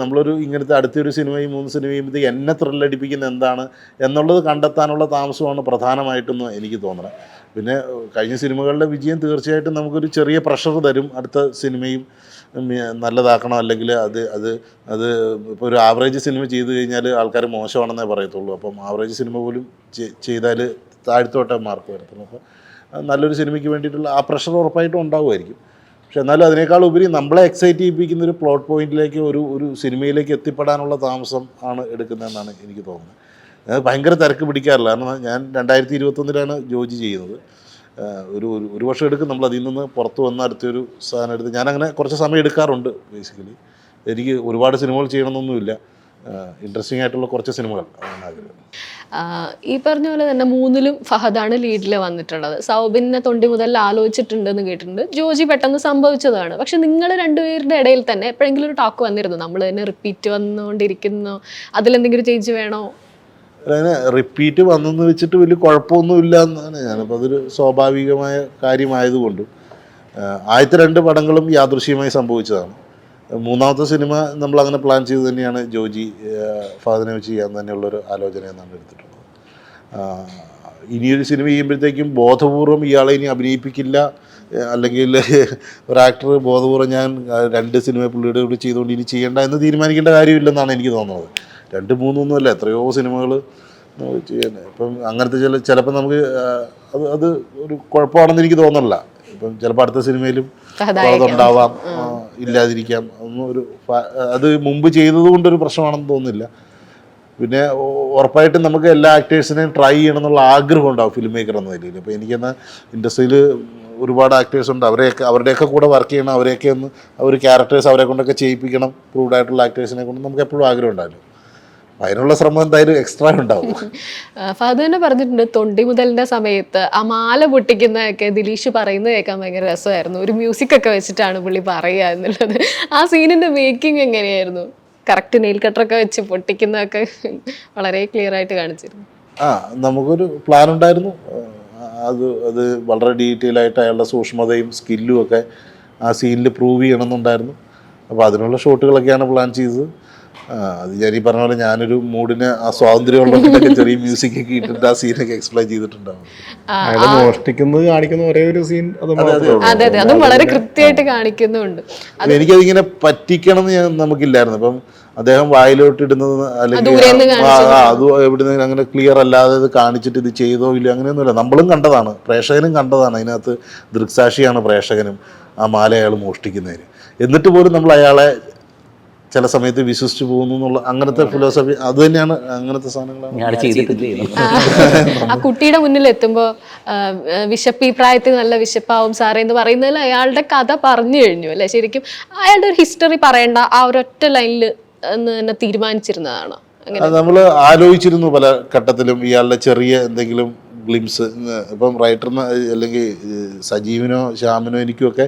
നമ്മളൊരു ഇങ്ങനത്തെ അടുത്തൊരു സിനിമയും 3 സിനിമയും എന്നെ ത്രില്ലടിപ്പിക്കുന്ന എന്താണ് എന്നുള്ളത് കണ്ടെത്താനുള്ള താമസമാണ് പ്രധാനമായിട്ടെന്ന് എനിക്ക് തോന്നുന്നത്. പിന്നെ കഴിഞ്ഞ സിനിമകളുടെ വിജയം തീർച്ചയായിട്ടും നമുക്കൊരു ചെറിയ പ്രഷർ തരും. അടുത്ത സിനിമയും നല്ലതാക്കണം, അല്ലെങ്കിൽ അത് ഇപ്പോൾ ഒരു ആവറേജ് സിനിമ ചെയ്തു കഴിഞ്ഞാൽ ആൾക്കാർ മോശമാണെന്നേ പറയത്തുള്ളൂ. അപ്പം ആവറേജ് സിനിമ പോലും ചെയ്താൽ താഴ്ത്തോട്ടേ മാർക്ക് വരത്തുള്ളൂ. അപ്പോൾ നല്ലൊരു സിനിമയ്ക്ക് വേണ്ടിയിട്ടുള്ള ആ പ്രഷർ ഉറപ്പായിട്ടും ഉണ്ടാവുമായിരിക്കും. പക്ഷെ എന്നാലും അതിനേക്കാൾ ഉപരി നമ്മളെ എക്സൈറ്റ് ചെയ്യിപ്പിക്കുന്ന ഒരു പ്ലോട്ട് പോയിന്റിലേക്ക് ഒരു സിനിമയിലേക്ക് എത്തിപ്പെടാനുള്ള താമസം ആണ് എടുക്കുന്നതെന്നാണ് എനിക്ക് തോന്നുന്നത്. ഭയങ്കര തിരക്ക് പിടിക്കാറില്ല. കാരണം ഞാൻ 2021 ജോജി ചെയ്യുന്നത്. ഒരു വർഷം എടുക്കും നമ്മൾ അതിൽ നിന്ന് പുറത്ത് വന്ന അടുത്തൊരു സാധനം എടുത്ത്. ഞാനങ്ങനെ കുറച്ച് സമയം എടുക്കാറുണ്ട്. ബേസിക്കലി എനിക്ക് ഒരുപാട് സിനിമകൾ ചെയ്യണമെന്നൊന്നുമില്ല, ഇൻട്രസ്റ്റിംഗ് ആയിട്ടുള്ള കുറച്ച് സിനിമകൾ ആണ് ആഗ്രഹം. ഈ പറഞ്ഞ പോലെ തന്നെ 3-ലും ഫഹദാണ് ലീഡിൽ വന്നിട്ടുള്ളത്. സൗബിനെ തൊണ്ടി മുതൽ ആലോചിച്ചിട്ടുണ്ടെന്ന് കേട്ടിട്ടുണ്ട്. ജോജി പെട്ടെന്ന് സംഭവിച്ചതാണ്. പക്ഷെ നിങ്ങൾ രണ്ടുപേരുടെ ഇടയിൽ തന്നെ എപ്പോഴെങ്കിലും ഒരു ടോക്ക് വന്നിരുന്നു, നമ്മൾ തന്നെ റിപ്പീറ്റ് വന്നുകൊണ്ടിരിക്കുന്നു, അതിലെന്തെങ്കിലും ചേഞ്ച് വേണോ? അതിന് റിപ്പീറ്റ് വന്നെന്ന് വെച്ചിട്ട് വലിയ കുഴപ്പമൊന്നുമില്ല എന്നാണ് ഞാനിപ്പോൾ, അതൊരു സ്വാഭാവികമായ കാര്യമായതുകൊണ്ടും. ആദ്യത്തെ 2 പടങ്ങളും യാദൃശ്ചികമായി സംഭവിച്ചതാണ്. 3ാമത്തെ സിനിമ നമ്മളങ്ങനെ പ്ലാൻ ചെയ്ത് തന്നെയാണ് ജോജി ഫഹദിനെ വെച്ച് ചെയ്യാൻ തന്നെയുള്ളൊരു ആലോചന എന്നാണ് എടുത്തിട്ടുള്ളത്. ഇനിയൊരു സിനിമ ചെയ്യുമ്പോഴത്തേക്കും ബോധപൂർവം ഇയാളെ ഇനി അഭിനയിപ്പിക്കില്ല, അല്ലെങ്കിൽ ഒരു ആക്ടർ ബോധപൂർവം ഞാൻ 2 സിനിമ പുള്ളിയുടെ കൂടി ചെയ്തുകൊണ്ട് ഇനി ചെയ്യേണ്ട എന്ന് തീരുമാനിക്കേണ്ട കാര്യമില്ലെന്നാണ് എനിക്ക് തോന്നുന്നത്. 2-3 ഒന്നുമല്ല, എത്രയോ സിനിമകൾ ചെയ്യാൻ. ഇപ്പം അങ്ങനത്തെ ചിലപ്പോൾ നമുക്ക് അത് ഒരു കുഴപ്പമാണെന്ന് എനിക്ക് തോന്നുന്നില്ല. ഇപ്പം ചിലപ്പോൾ അടുത്ത സിനിമയിലും അതുണ്ടാവാം, ഇല്ലാതിരിക്കാം. ഒന്നും ഒരു അത് മുമ്പ് ചെയ്തത് കൊണ്ടൊരു പ്രശ്നമാണെന്ന് തോന്നുന്നില്ല. പിന്നെ ഉറപ്പായിട്ടും നമുക്ക് എല്ലാ ആക്ടേഴ്സിനെയും ട്രൈ ചെയ്യണം എന്നുള്ള ആഗ്രഹം ഉണ്ടാവും ഫിലിം മേക്കർ എന്ന നിലയിൽ. അപ്പോൾ എനിക്കെന്നാൽ ഇൻഡസ്ട്രിയിൽ ഒരുപാട് ആക്ടേഴ്സ് ഉണ്ട്, അവരുടെയൊക്കെ കൂടെ വർക്ക് ചെയ്യണം, അവരെയൊക്കെ ഒന്ന് ക്യാരക്ടേഴ്സ് അവരെ കൊണ്ടൊക്കെ ചെയ്യിപ്പിക്കണം. പ്രൂവ്ഡ് ആയിട്ടുള്ള ആക്ടേഴ്സിനെ കൊണ്ട് നമുക്ക് എപ്പോഴും ആഗ്രഹം ഉണ്ടാവില്ല. അതിനുള്ള ശ്രമം എന്തായാലും എക്സ്ട്രാ ഉണ്ടാവും. ഫഹദ് തന്നെ പറഞ്ഞിട്ടുണ്ട്, തൊണ്ടി മുതലിന്റെ സമയത്ത് ആ മാല പൊട്ടിക്കുന്നതൊക്കെ ദിലീഷ് പറയുന്നത് കേൾക്കാൻ ഭയങ്കര രസമായിരുന്നു. ഒരു മ്യൂസിക് ഒക്കെ വെച്ചിട്ടാണ് പുള്ളി പറയുക എന്നുള്ളത്. ആ സീനിന്റെ മേക്കിംഗ് എങ്ങനെയായിരുന്നു? കറക്റ്റ് നെയിൽ കട്ടറൊക്കെ വെച്ച് പൊട്ടിക്കുന്നതൊക്കെ വളരെ ക്ലിയർ ആയിട്ട് കാണിച്ചിരുന്നു. നമുക്കൊരു പ്ലാൻ ഉണ്ടായിരുന്നു. അത് വളരെ ഡീറ്റെയിൽ ആയിട്ട് അയാളുടെ സൂക്ഷ്മതയും സ്കില്ലും ഒക്കെ ആ സീനിൽ പ്രൂവ് ചെയ്യണമെന്നുണ്ടായിരുന്നു. അപ്പോൾ അതിനുള്ള ഷോട്ടുകളൊക്കെയാണ് പ്ലാൻ ചെയ്തത്. അത് ഞാൻ ഈ പറഞ്ഞ പോലെ ഞാനൊരു മൂഡിന് ആ സ്വാതന്ത്ര്യമുള്ളതൊക്കെ ചെറിയ മ്യൂസിക് ഒക്കെ ഇട്ടിട്ട് ആ സീനൊക്കെ എക്സ്പ്ലെയിൻ ചെയ്തിട്ടുണ്ടാവും. അയാളെ മോഷ്ടിക്കുന്നത് കാണിക്കുന്ന ഒരേ ഒരു സീൻ അതെ, അതും വളരെ കൃത്യമായിട്ട് കാണിക്കുന്നുണ്ട്. എനിക്കതിങ്ങനെ പറ്റിക്കണം എന്ന് നമുക്കില്ലായിരുന്നു. അപ്പം അദ്ദേഹം വായിലോട്ട് ഇടുന്നത് അല്ലെങ്കിൽ അത് എവിടെ അങ്ങനെ ക്ലിയർ അല്ലാതെ ഇത് കാണിച്ചിട്ട് ഇത് ചെയ്തോ ഇല്ല അങ്ങനെയൊന്നുമില്ല. നമ്മളും കണ്ടതാണ്, പ്രേക്ഷകനും കണ്ടതാണ്. അതിനകത്ത് ദൃക്സാക്ഷിയാണ് പ്രേക്ഷകനും ആ മാല അയാൾ മോഷ്ടിക്കുന്നതിന്. എന്നിട്ട് പോലും നമ്മൾ അയാളെ ചില സമയത്ത് വിശ്വസിച്ച് പോകുന്നു എന്നുള്ള അങ്ങനത്തെ ഫിലോസഫി അത് തന്നെയാണ്. അങ്ങനത്തെ സാധനങ്ങളാണ്. ആ കുട്ടിയുടെ മുന്നിൽ എത്തുമ്പോൾ വിശപ്പ് ഈ പ്രായത്തിൽ നല്ല വിശപ്പാവും സാറേ എന്ന് പറയുന്നതിൽ അയാളുടെ കഥ പറഞ്ഞു കഴിഞ്ഞു അല്ലേ? ശരിക്കും അയാളുടെ ഒരു ഹിസ്റ്ററി പറയേണ്ട ആ ഒരൊറ്റ ലൈനിൽ എന്ന് തന്നെ തീരുമാനിച്ചിരുന്നതാണ്. നമ്മൾ ആലോചിച്ചിരുന്നു പല ഘട്ടത്തിലും ഇയാളുടെ ചെറിയ എന്തെങ്കിലും ഗ്ലിംസ്. ഇപ്പം റൈറ്ററിന് അല്ലെങ്കിൽ സജീവിനോ ശ്യാമിനോ എനിക്കുമൊക്കെ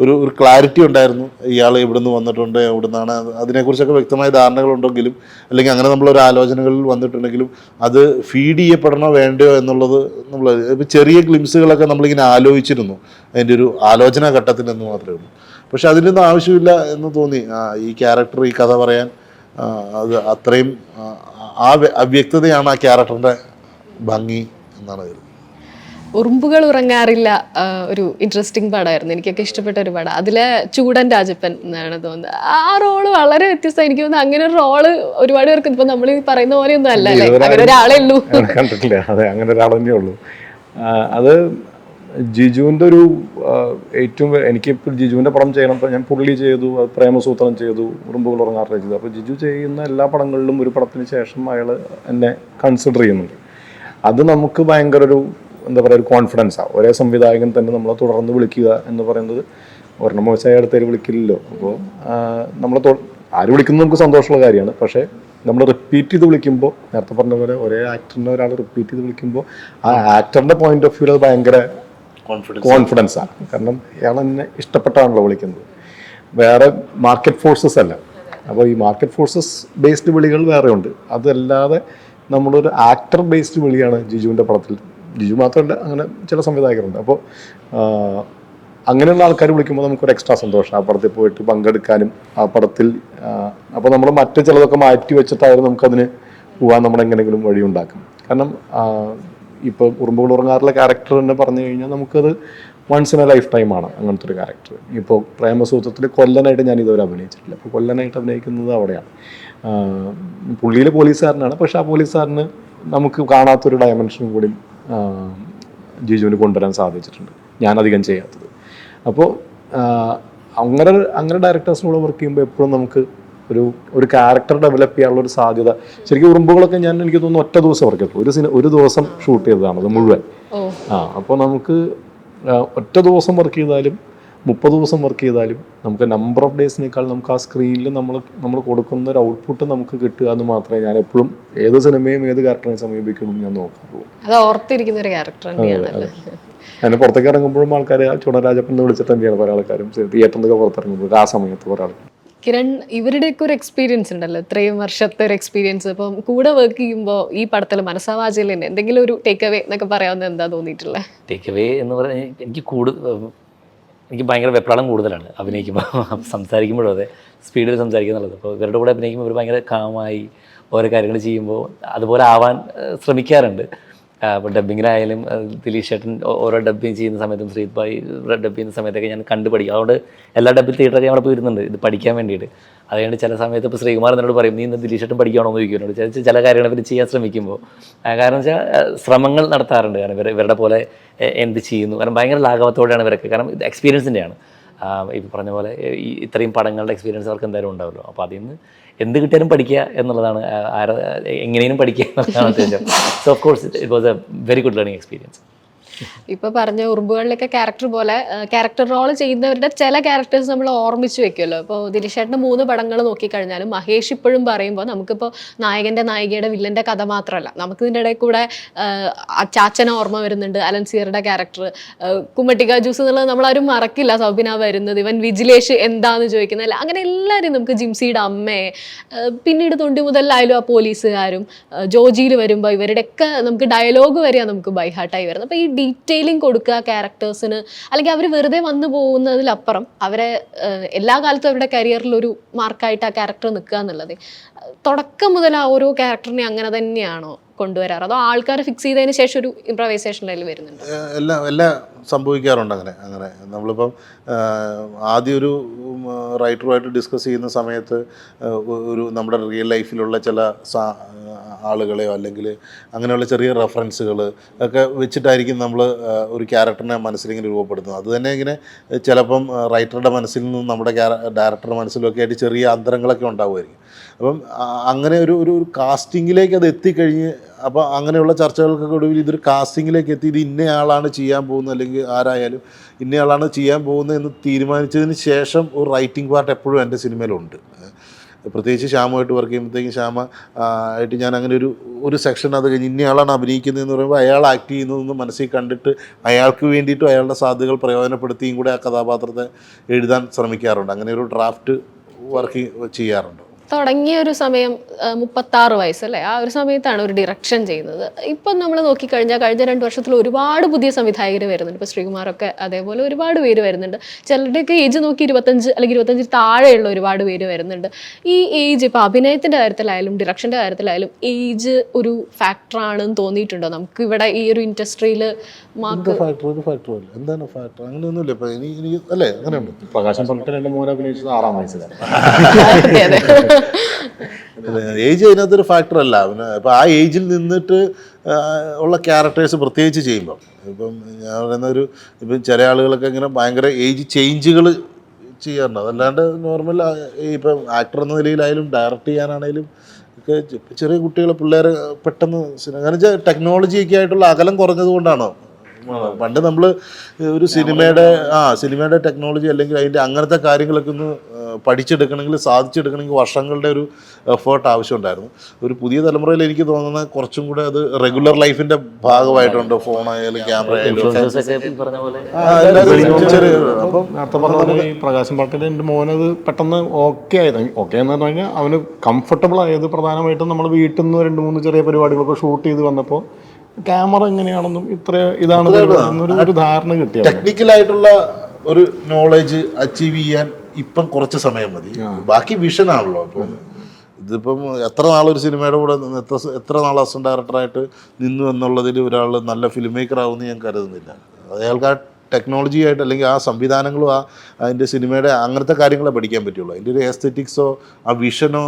ഒരു ക്ലാരിറ്റി ഉണ്ടായിരുന്നു. ഇയാൾ എവിടെ നിന്ന് വന്നിട്ടുണ്ട്, എവിടെ നിന്നാണ്, അതിനെക്കുറിച്ചൊക്കെ വ്യക്തമായ ധാരണകളുണ്ടെങ്കിലും അല്ലെങ്കിൽ അങ്ങനെ നമ്മളൊരു ആലോചനകളിൽ വന്നിട്ടുണ്ടെങ്കിലും അത് ഫീഡ് ചെയ്യപ്പെടണോ വേണ്ടയോ എന്നുള്ളത് നമ്മൾ ഇപ്പം ചെറിയ ഗ്ലിംസുകളൊക്കെ നമ്മളിങ്ങനെ ആലോചിച്ചിരുന്നു അതിൻ്റെ ഒരു ആലോചനാ ഘട്ടത്തിൽ എന്ന് മാത്രമേ ഉള്ളൂ. പക്ഷെ അതിനൊന്നും ആവശ്യമില്ല എന്ന് തോന്നി. ഈ ക്യാരക്ടർ ഈ കഥ പറയാൻ അത് അത്രയും ആ അവ്യക്തതയാണ് ആ ക്യാരക്ടറിൻ്റെ ഭംഗി എന്നാണ് കരുതുന്നത്. ഉറുമ്പുകൾ ഉറങ്ങാറില്ല ഒരു ഇൻട്രസ്റ്റിംഗ് പടമായിരുന്നു, എനിക്കൊക്കെ ഇഷ്ടപ്പെട്ട ഒരു പടം. അതിലെ ചൂടൻ രാജപ്പൻ എന്നാണ് തോന്നുന്നത്. ആ റോള് വളരെ വ്യത്യസ്തം. എനിക്ക് തോന്നുന്നു അങ്ങനെ ഒരു റോള് ഒരുപാട് പേർക്ക് ഇപ്പൊ നമ്മൾ പറയുന്ന പോലെ ഒന്നും അല്ല അല്ലേ, അങ്ങനെ ഒരാളേ ഉള്ളൂ. കണ്ടിട്ടില്ല. അതെ, അങ്ങനെ ഒരാൾ തന്നെ ഉള്ളൂ. അത് ജിജുവിൻ്റെ ഒരു ഏറ്റവും എനിക്കിപ്പോൾ ജിജുവിൻ്റെ പടം ചെയ്യണം. ഞാൻ പുള്ളി ചെയ്തു, പ്രേമസൂത്രം ചെയ്തു, ഉറുമ്പുകൾ ഉറങ്ങാറില്ല ചെയ്തു. അപ്പോൾ ജിജു ചെയ്യുന്ന എല്ലാ പടങ്ങളിലും ഒരു പടത്തിന് ശേഷം അയാൾ എന്നെ കൺസിഡർ ചെയ്യുന്നുണ്ട്. അത് നമുക്ക് ഭയങ്കര ഒരു എന്താ പറയുക, ഒരു കോൺഫിഡൻസാണ്. ഒരേ സംവിധായകൻ തന്നെ നമ്മളെ തുടർന്ന് വിളിക്കുക എന്ന് പറയുന്നത് ഒരെണ്ണം മോശമായ അടുത്തേക്ക് വിളിക്കില്ലല്ലോ. അപ്പോൾ നമ്മളെ ആര് വിളിക്കുന്നത് നമുക്ക് സന്തോഷമുള്ള കാര്യമാണ്. പക്ഷേ നമ്മൾ റിപ്പീറ്റ് ചെയ്ത് വിളിക്കുമ്പോൾ, നേരത്തെ പറഞ്ഞ പോലെ ഒരേ ആക്ടറിനെ ഒരാൾ റിപ്പീറ്റ് ചെയ്ത് വിളിക്കുമ്പോൾ ആ ആക്ടറിൻ്റെ പോയിന്റ് ഓഫ് വ്യൂ അത് ഭയങ്കര കോൺഫിഡൻസാണ്. കാരണം ഇയാൾ എന്നെ ഇഷ്ടപ്പെട്ടാണല്ലോ വിളിക്കുന്നത്, വേറെ മാർക്കറ്റ് ഫോഴ്സസ് അല്ല. അപ്പോൾ ഈ മാർക്കറ്റ് ഫോഴ്സസ് ബേസ്ഡ് വിളികൾ വേറെ ഉണ്ട്. അതല്ലാതെ നമ്മളൊരു ആക്ടർ ബേസ്ഡ് വിളിയാണ് ജിജുവിൻ്റെ പടത്തിൽ. ജിജു മാത്രമല്ല, അങ്ങനെ ചില സംവിധായകരുണ്ട്. അപ്പോൾ അങ്ങനെയുള്ള ആൾക്കാർ വിളിക്കുമ്പോൾ നമുക്കൊരു എക്സ്ട്രാ സന്തോഷം ആ പടത്തിൽ പോയിട്ട് പങ്കെടുക്കാനും ആ പടത്തിൽ. അപ്പോൾ നമ്മൾ മറ്റു ചിലതൊക്കെ മാറ്റി വെച്ചിട്ടായാലും നമുക്കതിന് പോകാൻ നമ്മളെങ്ങനെങ്കിലും വഴിയുണ്ടാക്കും. കാരണം ഇപ്പോൾ ഉറുമ്പുകൾ ഉറങ്ങാറുള്ള ക്യാരക്ടർ തന്നെ പറഞ്ഞു കഴിഞ്ഞാൽ നമുക്കത് വൺസ് ഇൻ എ ലൈഫ് ടൈമാണ് അങ്ങനത്തെ ഒരു ക്യാരക്ടർ. ഇപ്പോൾ പ്രേമസൂത്രത്തിൽ കൊല്ലനായിട്ട് ഞാൻ ഇതുവരെ അഭിനയിച്ചിട്ടില്ല. അപ്പോൾ കൊല്ലനായിട്ട് അഭിനയിക്കുന്നത് അവിടെയാണ്. പുള്ളിയിൽ പോലീസുകാരനാണ്, പക്ഷെ ആ പോലീസുകാരന് നമുക്ക് കാണാത്തൊരു ഡയമെൻഷൻ കൂടി ജിജുവിന് കൊണ്ടുവരാൻ സാധിച്ചിട്ടുണ്ട്, ഞാനധികം ചെയ്യാത്തത്. അപ്പോൾ അങ്ങനെ ഡയറക്ടേഴ്സിനോട് വർക്ക് ചെയ്യുമ്പോൾ എപ്പോഴും നമുക്ക് ഒരു ക്യാരക്ടർ ഡെവലപ്പ് ചെയ്യാനുള്ളൊരു സാധ്യത. ശരിക്കും ഉറുമ്പുകളൊക്കെ എനിക്ക് തോന്നുന്നു ഒറ്റ ദിവസം വർക്ക് ചെയ്തു, ഒരു ദിവസം ഷൂട്ട് ചെയ്തതാണ് അത് മുഴുവൻ. അപ്പോൾ നമുക്ക് ഒറ്റ ദിവസം വർക്ക് ചെയ്താലും 30 ദിവസം വർക്ക് ചെയ്താലും നമുക്ക് നമ്പർ ഓഫ് ഡേയ്സിനേക്കാൾ നമുക്ക് ആ സ്ക്രീനിൽ നമ്മൾ കൊടുക്കുന്ന ഒരു ഔട്ട്പുട്ട് നമുക്ക് കിട്ടുക എന്ന് മാത്രമേ ഞാൻ എപ്പോഴും ഏത് സിനിമയും ഏത് ക്യാരക്ടറിനെ സമീപിക്കണം ഞാൻ നോക്കാറുള്ളൂ. അത് ഓർത്തിരിക്കുന്ന ഒരു ക്യാരക്ടർ തന്നെയാണ്. അതിന് പുറത്തേക്ക് ഇറങ്ങുമ്പോഴും ആൾക്കാർ ചുടരാജപ്പൻ എന്ന് വിളിച്ചിട്ട് തന്നെയാണ് പല ആൾക്കാരും തിയേറ്ററിൽ നിന്നൊക്കെ പുറത്തിറങ്ങുമ്പോൾ ആ സമയത്ത് കുറേ ആൾക്കാർ. കിരൺ, ഇവരുടെയൊക്കെ ഒരു എക്സ്പീരിയൻസ് ഉണ്ടല്ലോ, ഇത്രയും വർഷത്തെ ഒരു എക്സ്പീരിയൻസ്. അപ്പം കൂടെ വർക്ക് ചെയ്യുമ്പോൾ ഈ പടത്തിൽ മനസ്സാവാചയിൽ തന്നെ എന്തെങ്കിലും ഒരു ടേക്ക് അവേ എന്നൊക്കെ പറയാവുന്ന എന്താ തോന്നിയിട്ടുള്ളത്? ടേക്ക് അവേ എന്ന് പറഞ്ഞാൽ എനിക്ക് ഭയങ്കര വെപ്രാളം കൂടുതലാണ് അഭിനയിക്കുമ്പോൾ. സംസാരിക്കുമ്പോഴും അതെ, സ്പീഡിൽ സംസാരിക്കുന്നുള്ളത്. അപ്പോൾ ഇവരുടെ കൂടെ അഭിനയിക്കുമ്പോൾ ഇവർ ഭയങ്കര കാമായി ഓരോ കാര്യങ്ങൾ ചെയ്യുമ്പോൾ അതുപോലെ ആവാൻ ശ്രമിക്കാറുണ്ട്. ഇപ്പോൾ ഡബ്ബിങ്ങിനായാലും ദിലീഷ് ചേട്ടൻ ഓരോ ഡബ്ബിങ് ചെയ്യുന്ന സമയത്തും ശ്രീത് ഭായി ഡബ് ചെയ്യുന്ന സമയത്തൊക്കെ ഞാൻ കണ്ടു പഠിക്കും. അതുകൊണ്ട് എല്ലാ ഡബ്ബിൽ തിയേറ്ററൊക്കെ അവിടെ പോയിരുന്നുണ്ട് ഇത് പഠിക്കാൻ വേണ്ടിയിട്ട്. അതുകൊണ്ട് ചില സമയത്ത് ഇപ്പോൾ ശ്രീകുമാർ എന്നോട് പറയും, നീ ഇന്ന് ദിലീഷ് ചേട്ടൻ പഠിക്കണോ എന്ന് ചോദിക്കുന്നുണ്ട് ചില കാര്യങ്ങൾ ഇവർ ചെയ്യാൻ ശ്രമിക്കുമ്പോൾ. കാരണം വെച്ചാൽ ശ്രമങ്ങൾ നടത്താറുണ്ട്. കാരണം ഇവരുടെ പോലെ എന്ത് ചെയ്യുന്നു, കാരണം ഭയങ്കര ലാഘവത്തോടെയാണ് ഇവരൊക്കെ, കാരണം ഇത് എക്സ്പീരിയൻസിൻ്റെയാണ്. ഇപ്പോൾ പറഞ്ഞ പോലെ ഈ ഇത്രയും പടങ്ങളുടെ എക്സ്പീരിയൻസ് അവർക്ക് എന്തായാലും ഉണ്ടാവുമല്ലോ. അപ്പോൾ അതിൽ നിന്ന് എന്ത് കിട്ടിയാലും പഠിക്കുക എന്നുള്ളതാണ്, എങ്ങനെയും പഠിക്കുക എന്നുള്ളതാണ് ഉദ്ദേശം. So of course it was A very good learning experience. ഇപ്പൊ പറഞ്ഞ ഉറുമ്പുകളിലൊക്കെ ക്യാരക്ടർ പോലെ ക്യാരക്ടർ റോൾ ചെയ്യുന്നവരുടെ ചില ക്യാരക്ടേഴ്സ് നമ്മൾ ഓർമ്മിച്ച് വെക്കുമല്ലോ. ഇപ്പോൾ ദിലീഷ് ചേട്ടൻ്റെ 3 പടങ്ങൾ നോക്കിക്കഴിഞ്ഞാലും മഹേഷ് ഇപ്പോഴും പറയുമ്പോൾ നമുക്കിപ്പോൾ നായകൻ്റെ നായികയുടെ വില്ലൻ്റെ കഥ മാത്രമല്ല, നമുക്ക് ഇതിൻ്റെ ഇടയിൽ കൂടെ ചാച്ചനെ ഓർമ്മ വരുന്നുണ്ട്, അലൻസിയറുടെ ക്യാരക്ടർ, കുമ്മട്ടിക്ക ജ്യൂസ് എന്നുള്ളത് നമ്മളാരും മറക്കില്ല, സൗബിന വരുന്നത്, ഇവൻ വിജിലേഷ് എന്താന്ന് ചോദിക്കുന്നത്, അല്ല അങ്ങനെ എല്ലാവരും നമുക്ക്, ജിംസിയുടെ അമ്മയെ, പിന്നീട് തൊണ്ടി മുതലായാലും ആ പോലീസുകാരും, ജോജിയിൽ വരുമ്പോൾ ഇവരുടെയൊക്കെ നമുക്ക് ഡയലോഗ് വരെയാണ് നമുക്ക് ബൈ ഹാർട്ടായി വരുന്നത്. അപ്പോൾ ഈ ഡീറ്റെയിലിംഗ് കൊടുക്കുക ക്യാരക്ടേഴ്സിന്, അല്ലെങ്കിൽ അവർ വെറുതെ വന്നു പോകുന്നതിലപ്പുറം അവരെ എല്ലാ കാലത്തും അവരുടെ കരിയറിൽ ഒരു മാർക്കായിട്ട് ആ ക്യാരക്ടർ നിൽക്കുക എന്നുള്ളത്, തുടക്കം മുതൽ ആ ഓരോ ക്യാരക്ടറിനെ അങ്ങനെ തന്നെയാണോ കൊണ്ടുവരാറ്, അതോ ആൾക്കാർ ഫിക്സ് ചെയ്തതിന് ശേഷം ഒരു ഇംപ്രവൈസേഷനിൽ വരുന്നുണ്ട്? എല്ലാം സംഭവിക്കാറുണ്ട്. അങ്ങനെ നമ്മളിപ്പം ആദ്യം ഒരു റൈറ്ററുമായിട്ട് ഡിസ്കസ് ചെയ്യുന്ന സമയത്ത് ഒരു നമ്മുടെ റിയൽ ലൈഫിലുള്ള ചില ആളുകളെയോ അല്ലെങ്കിൽ അങ്ങനെയുള്ള ചെറിയ റെഫറൻസുകൾ ഒക്കെ വെച്ചിട്ടായിരിക്കും നമ്മൾ ഒരു ക്യാരക്ടറിനെ മനസ്സിലിങ്ങനെ രൂപപ്പെടുത്തുന്നത്. അത് തന്നെ ഇങ്ങനെ ചിലപ്പം റൈറ്ററുടെ മനസ്സിൽ നിന്നും നമ്മുടെ ഡയറക്ടറുടെ മനസ്സിലൊക്കെ ആയിട്ട് ചെറിയ അന്തരങ്ങളൊക്കെ ഉണ്ടാവുമായിരിക്കും. അപ്പം അങ്ങനെ ഒരു കാസ്റ്റിങ്ങിലേക്ക് അത് എത്തിക്കഴിഞ്ഞ്, അപ്പോൾ അങ്ങനെയുള്ള ചർച്ചകൾക്കൊക്കെ ഒടുവിൽ ഇതൊരു കാസ്റ്റിങ്ങിലേക്ക് എത്തി, ഇത് ഇന്നയാളാണ് ചെയ്യാൻ പോകുന്നത്, അല്ലെങ്കിൽ ആരായാലും ഇന്നയാളാണ് ചെയ്യാൻ പോകുന്നത് എന്ന് തീരുമാനിച്ചതിന് ശേഷം ഒരു റൈറ്റിംഗ് പാർട്ട് എപ്പോഴും എൻ്റെ സിനിമയിലുണ്ട്. പ്രത്യേകിച്ച് ശ്യാമുമായിട്ട് വർക്ക് ചെയ്യുമ്പോഴത്തേക്കും ശ്യാമ ആയിട്ട് ഞാൻ അങ്ങനെ ഒരു സെക്ഷൻ അത് കഴിഞ്ഞ് ഇന്നയാളാണ് അഭിനയിക്കുന്നതെന്ന് പറയുമ്പോൾ അയാൾ ആക്ട് ചെയ്യുന്നതെന്ന് മനസ്സിൽ കണ്ടിട്ട് അയാൾക്ക് വേണ്ടിയിട്ടും അയാളുടെ സാധ്യതകൾ പ്രയോജനപ്പെടുത്തിയും കൂടെ ആ കഥാപാത്രത്തെ എഴുതാൻ ശ്രമിക്കാറുണ്ട്. അങ്ങനെ ഒരു ഡ്രാഫ്റ്റ് വർക്ക് ചെയ്യാറുണ്ട്. തുടങ്ങിയ ഒരു സമയം 36 വയസ്സല്ലേ, ആ ഒരു സമയത്താണ് ഒരു ഡിറക്ഷൻ ചെയ്യുന്നത്. ഇപ്പം നമ്മൾ നോക്കിക്കഴിഞ്ഞാൽ കഴിഞ്ഞ 2 വർഷത്തിൽ ഒരുപാട് പുതിയ സംവിധായകർ വരുന്നുണ്ട്. ഇപ്പോൾ ശ്രീകുമാറൊക്കെ അതേപോലെ ഒരുപാട് പേര് വരുന്നുണ്ട്. ചിലരുടെയൊക്കെ ഏജ് നോക്കി 25 അല്ലെങ്കിൽ 25 താഴെയുള്ള ഒരുപാട് പേര് വരുന്നുണ്ട്. ഈ ഏജ് ഇപ്പോൾ അഭിനയത്തിൻ്റെ കാര്യത്തിലായാലും ഡിറക്ഷൻ്റെ കാര്യത്തിലായാലും ഏജ് ഒരു ഫാക്ടറാണെന്ന് തോന്നിയിട്ടുണ്ടോ നമുക്ക് ഇവിടെ ഈ ഒരു ഇൻഡസ്ട്രിയിൽ? എന്താണ് ഫാക്ടർ? അങ്ങനെയൊന്നുമില്ല. ഇപ്പം എനിക്ക് അല്ലേ അങ്ങനെയുണ്ട്. പ്രകാശൻ പണ്ടത്തെ എൻ്റെ മോനെ അഭിനയിച്ചത് 6-ാം വയസ്സിലാണ്. ഏജ് അതിനകത്തൊരു ഫാക്ടർ അല്ല. പിന്നെ ഇപ്പം ആ ഏജിൽ നിന്നിട്ട് ഉള്ള ക്യാരക്ടേഴ്സ് പ്രത്യേകിച്ച് ചെയ്യുമ്പം, ഇപ്പം ഞാൻ പറയുന്ന ഇപ്പം ചില ആളുകളൊക്കെ ഇങ്ങനെ ഭയങ്കര ഏജ് ചേഞ്ചുകൾ ചെയ്യാറുണ്ട്. അതല്ലാണ്ട് നോർമൽ ഇപ്പം ആക്ടർ എന്ന നിലയിലായാലും ഡയറക്റ്റ് ചെയ്യാനാണെങ്കിലും ഒക്കെ ചെറിയ കുട്ടികളെ പിള്ളേരെ പെട്ടെന്ന്, കാരണം വെച്ചാൽ ടെക്നോളജിയൊക്കെ ആയിട്ടുള്ള അകലം കുറഞ്ഞത് കൊണ്ടാണോ? പണ്ട് നമ്മൾ ഒരു സിനിമയുടെ ടെക്നോളജി അല്ലെങ്കിൽ അതിൻ്റെ അങ്ങനത്തെ കാര്യങ്ങളൊക്കെ ഒന്ന് പഠിച്ചെടുക്കണമെങ്കിൽ സാധിച്ചെടുക്കണമെങ്കിൽ വർഷങ്ങളുടെ ഒരു എഫേർട്ട് ആവശ്യമുണ്ടായിരുന്നു. ഒരു പുതിയ തലമുറയിൽ എനിക്ക് തോന്നുന്നത് കുറച്ചും കൂടെ അത് റെഗുലർ ലൈഫിൻ്റെ ഭാഗമായിട്ടുണ്ട്. ഫോണായാലും ക്യാമറ ആയാലും അപ്പം നേരത്തെ പറഞ്ഞ ഈ പ്രകാശൻ പാട്ടിൽ എൻ്റെ മോനത് പെട്ടെന്ന് ഓക്കെ ആയത്. ഓക്കെ എന്ന് പറഞ്ഞു കഴിഞ്ഞാൽ അവന് കംഫർട്ടബിൾ ആയത് പ്രധാനമായിട്ടും നമ്മൾ വീട്ടിൽ നിന്ന് 2-3 ചെറിയ പരിപാടികളൊക്കെ ഷൂട്ട് ചെയ്ത് വന്നപ്പോൾ ക്യാമറ എങ്ങനെയാണെന്നും ഇത്ര ഇതാണ് ഒരു ധാരണ കിട്ടിയത്. ടെക്നിക്കലായിട്ടുള്ള ഒരു നോളജ് അച്ചീവ് ചെയ്യാൻ ഇപ്പം കുറച്ച് സമയം മതി. ബാക്കി വിഷനാണല്ലോ. അപ്പം ഇതിപ്പം എത്ര നാളൊരു സിനിമയുടെ കൂടെ എത്ര നാൾ അസിസ്റ്റന്റ് ഡയറക്ടറായിട്ട് നിന്നു എന്നുള്ളതിൽ ഒരാൾ നല്ല ഫിലിം മേക്കർ ആവുമെന്ന് ഞാൻ കരുതുന്നില്ല. അയാൾക്ക് ആ ടെക്നോളജി ആയിട്ട് അല്ലെങ്കിൽ ആ സംവിധാനങ്ങളും അതിൻ്റെ സിനിമയുടെ അങ്ങനത്തെ കാര്യങ്ങളെ പഠിക്കാൻ പറ്റുള്ളൂ. അതിൻ്റെ ഒരു എസ്തെറ്റിക്സോ ആ വിഷനോ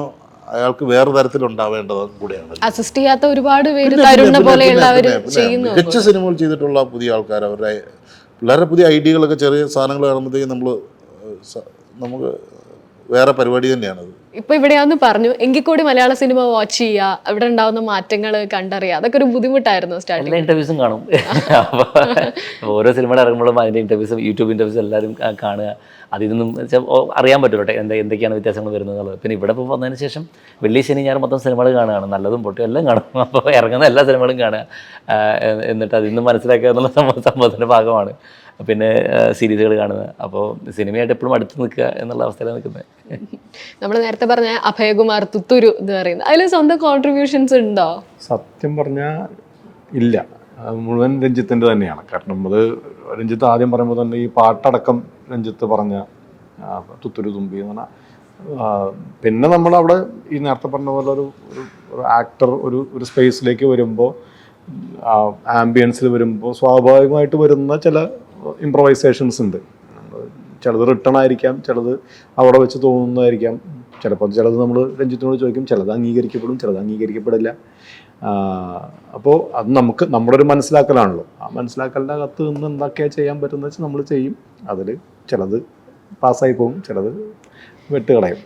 അയാൾക്ക് വേറെ തരത്തിലുണ്ടാവേണ്ടത് കൂടെയാണ്. അസിസ്റ്റ് ചെയ്യാത്ത ഒരുപാട് പേര് തരുന്ന പോലെയുള്ളവർ ചെയ്യുന്നു. മികച്ച സിനിമകൾ ചെയ്തിട്ടുള്ള പുതിയ ആൾക്കാർ, അവരുടെ പിള്ളേരുടെ പുതിയ ഐഡിയകളൊക്കെ ചെറിയ സാധനങ്ങൾ കാണുമ്പോഴത്തേക്കും നമുക്ക് വേറെ പരിപാടി തന്നെയാണത്. ഇപ്പൊ ഇവിടെയാന്ന് പറഞ്ഞു, എങ്കിൽ കൂടി മലയാള സിനിമ വാച്ച് ചെയ്യുക, അവിടെ ഉണ്ടാവുന്ന മാറ്റങ്ങൾ കണ്ടറിയുക, അതൊക്കെ ഒരു ബുദ്ധിമുട്ടായിരുന്നു സ്റ്റാർട്ടിങ്. എല്ലാ ഇന്റർവ്യൂസും കാണും. ഓരോ സിനിമ ഇറങ്ങുമ്പോഴും അതിന്റെ ഇന്റർവ്യൂസും യൂട്യൂബ് ഇന്റർവ്യൂസും എല്ലാവരും കാണുക. അതിൽ നിന്നും അറിയാൻ പറ്റുമല്ലോ എന്തൊക്കെയാണ് വ്യത്യാസങ്ങൾ വരുന്നത്. പിന്നെ ഇവിടെ ഇപ്പോൾ വന്നതിന് ശേഷം വെള്ളി ശനി ഞായർ മൊത്തം സിനിമകൾ കാണുകയാണ്, നല്ലതും പൊട്ടും എല്ലാം കാണും. അപ്പോൾ ഇറങ്ങുന്ന എല്ലാ സിനിമകളും കാണുക, എന്നിട്ട് അതിൽ നിന്ന് മനസ്സിലാക്കുക എന്നുള്ള സംഭവത്തിൻ്റെ ഭാഗമാണ്. പിന്നെ സീരീസുകൾ കാണുക. അപ്പോൾ സിനിമയായിട്ട് എപ്പോഴും അടുത്ത് നിൽക്കുക എന്നുള്ള അവസ്ഥയിലാണ് നിൽക്കുന്നത്. നമ്മൾ നേരത്തെ പറഞ്ഞ അഭയകുമാർ തുത്തൂരു എന്ന് പറയുന്നത്, അതിൽ സ്വന്തം കോൺട്രിബ്യൂഷൻസ് ഉണ്ടോ? സത്യം പറഞ്ഞാൽ ഇല്ല, മുഴുവൻ രഞ്ജിത്തിൻ്റെ തന്നെയാണ്. കാരണം അത് രഞ്ജിത്ത് ആദ്യം പറയുമ്പോൾ തന്നെ ഈ പാട്ടടക്കം രഞ്ജിത്ത് പറഞ്ഞ തുത്തുരു തുമ്പി എന്ന് പറഞ്ഞാൽ, പിന്നെ നമ്മളവിടെ ഈ നേരത്തെ പറഞ്ഞ പോലെ ഒരു ആക്ടർ ഒരു സ്പേസിലേക്ക് വരുമ്പോൾ ആംബിയൻസിൽ വരുമ്പോൾ സ്വാഭാവികമായിട്ട് വരുന്ന ചില ഇംപ്രവൈസേഷൻസ് ഉണ്ട്. ചിലത് റിട്ടേൺ ആയിരിക്കാം, ചിലത് അവിടെ വെച്ച് തോന്നുന്നതായിരിക്കാം, ചിലപ്പോൾ ചിലത് നമ്മൾ രഞ്ജിത്തിനോട് ചോദിക്കും, ചിലത് അംഗീകരിക്കപ്പെടും, ചിലത് അംഗീകരിക്കപ്പെടില്ല. അപ്പോൾ അത് നമ്മുടെ ഒരു മനസ്സിലാക്കലാണല്ലോ. ആ മനസ്സിലാക്കലിൻ്റെ അകത്ത് നിന്ന് എന്തൊക്കെയാണ് ചെയ്യാൻ പറ്റുന്നത് വെച്ചാൽ നമ്മൾ ചെയ്യും. അതിൽ ചിലത് പാസ്സായി പോകും, ചിലത് വെട്ടുകളയും.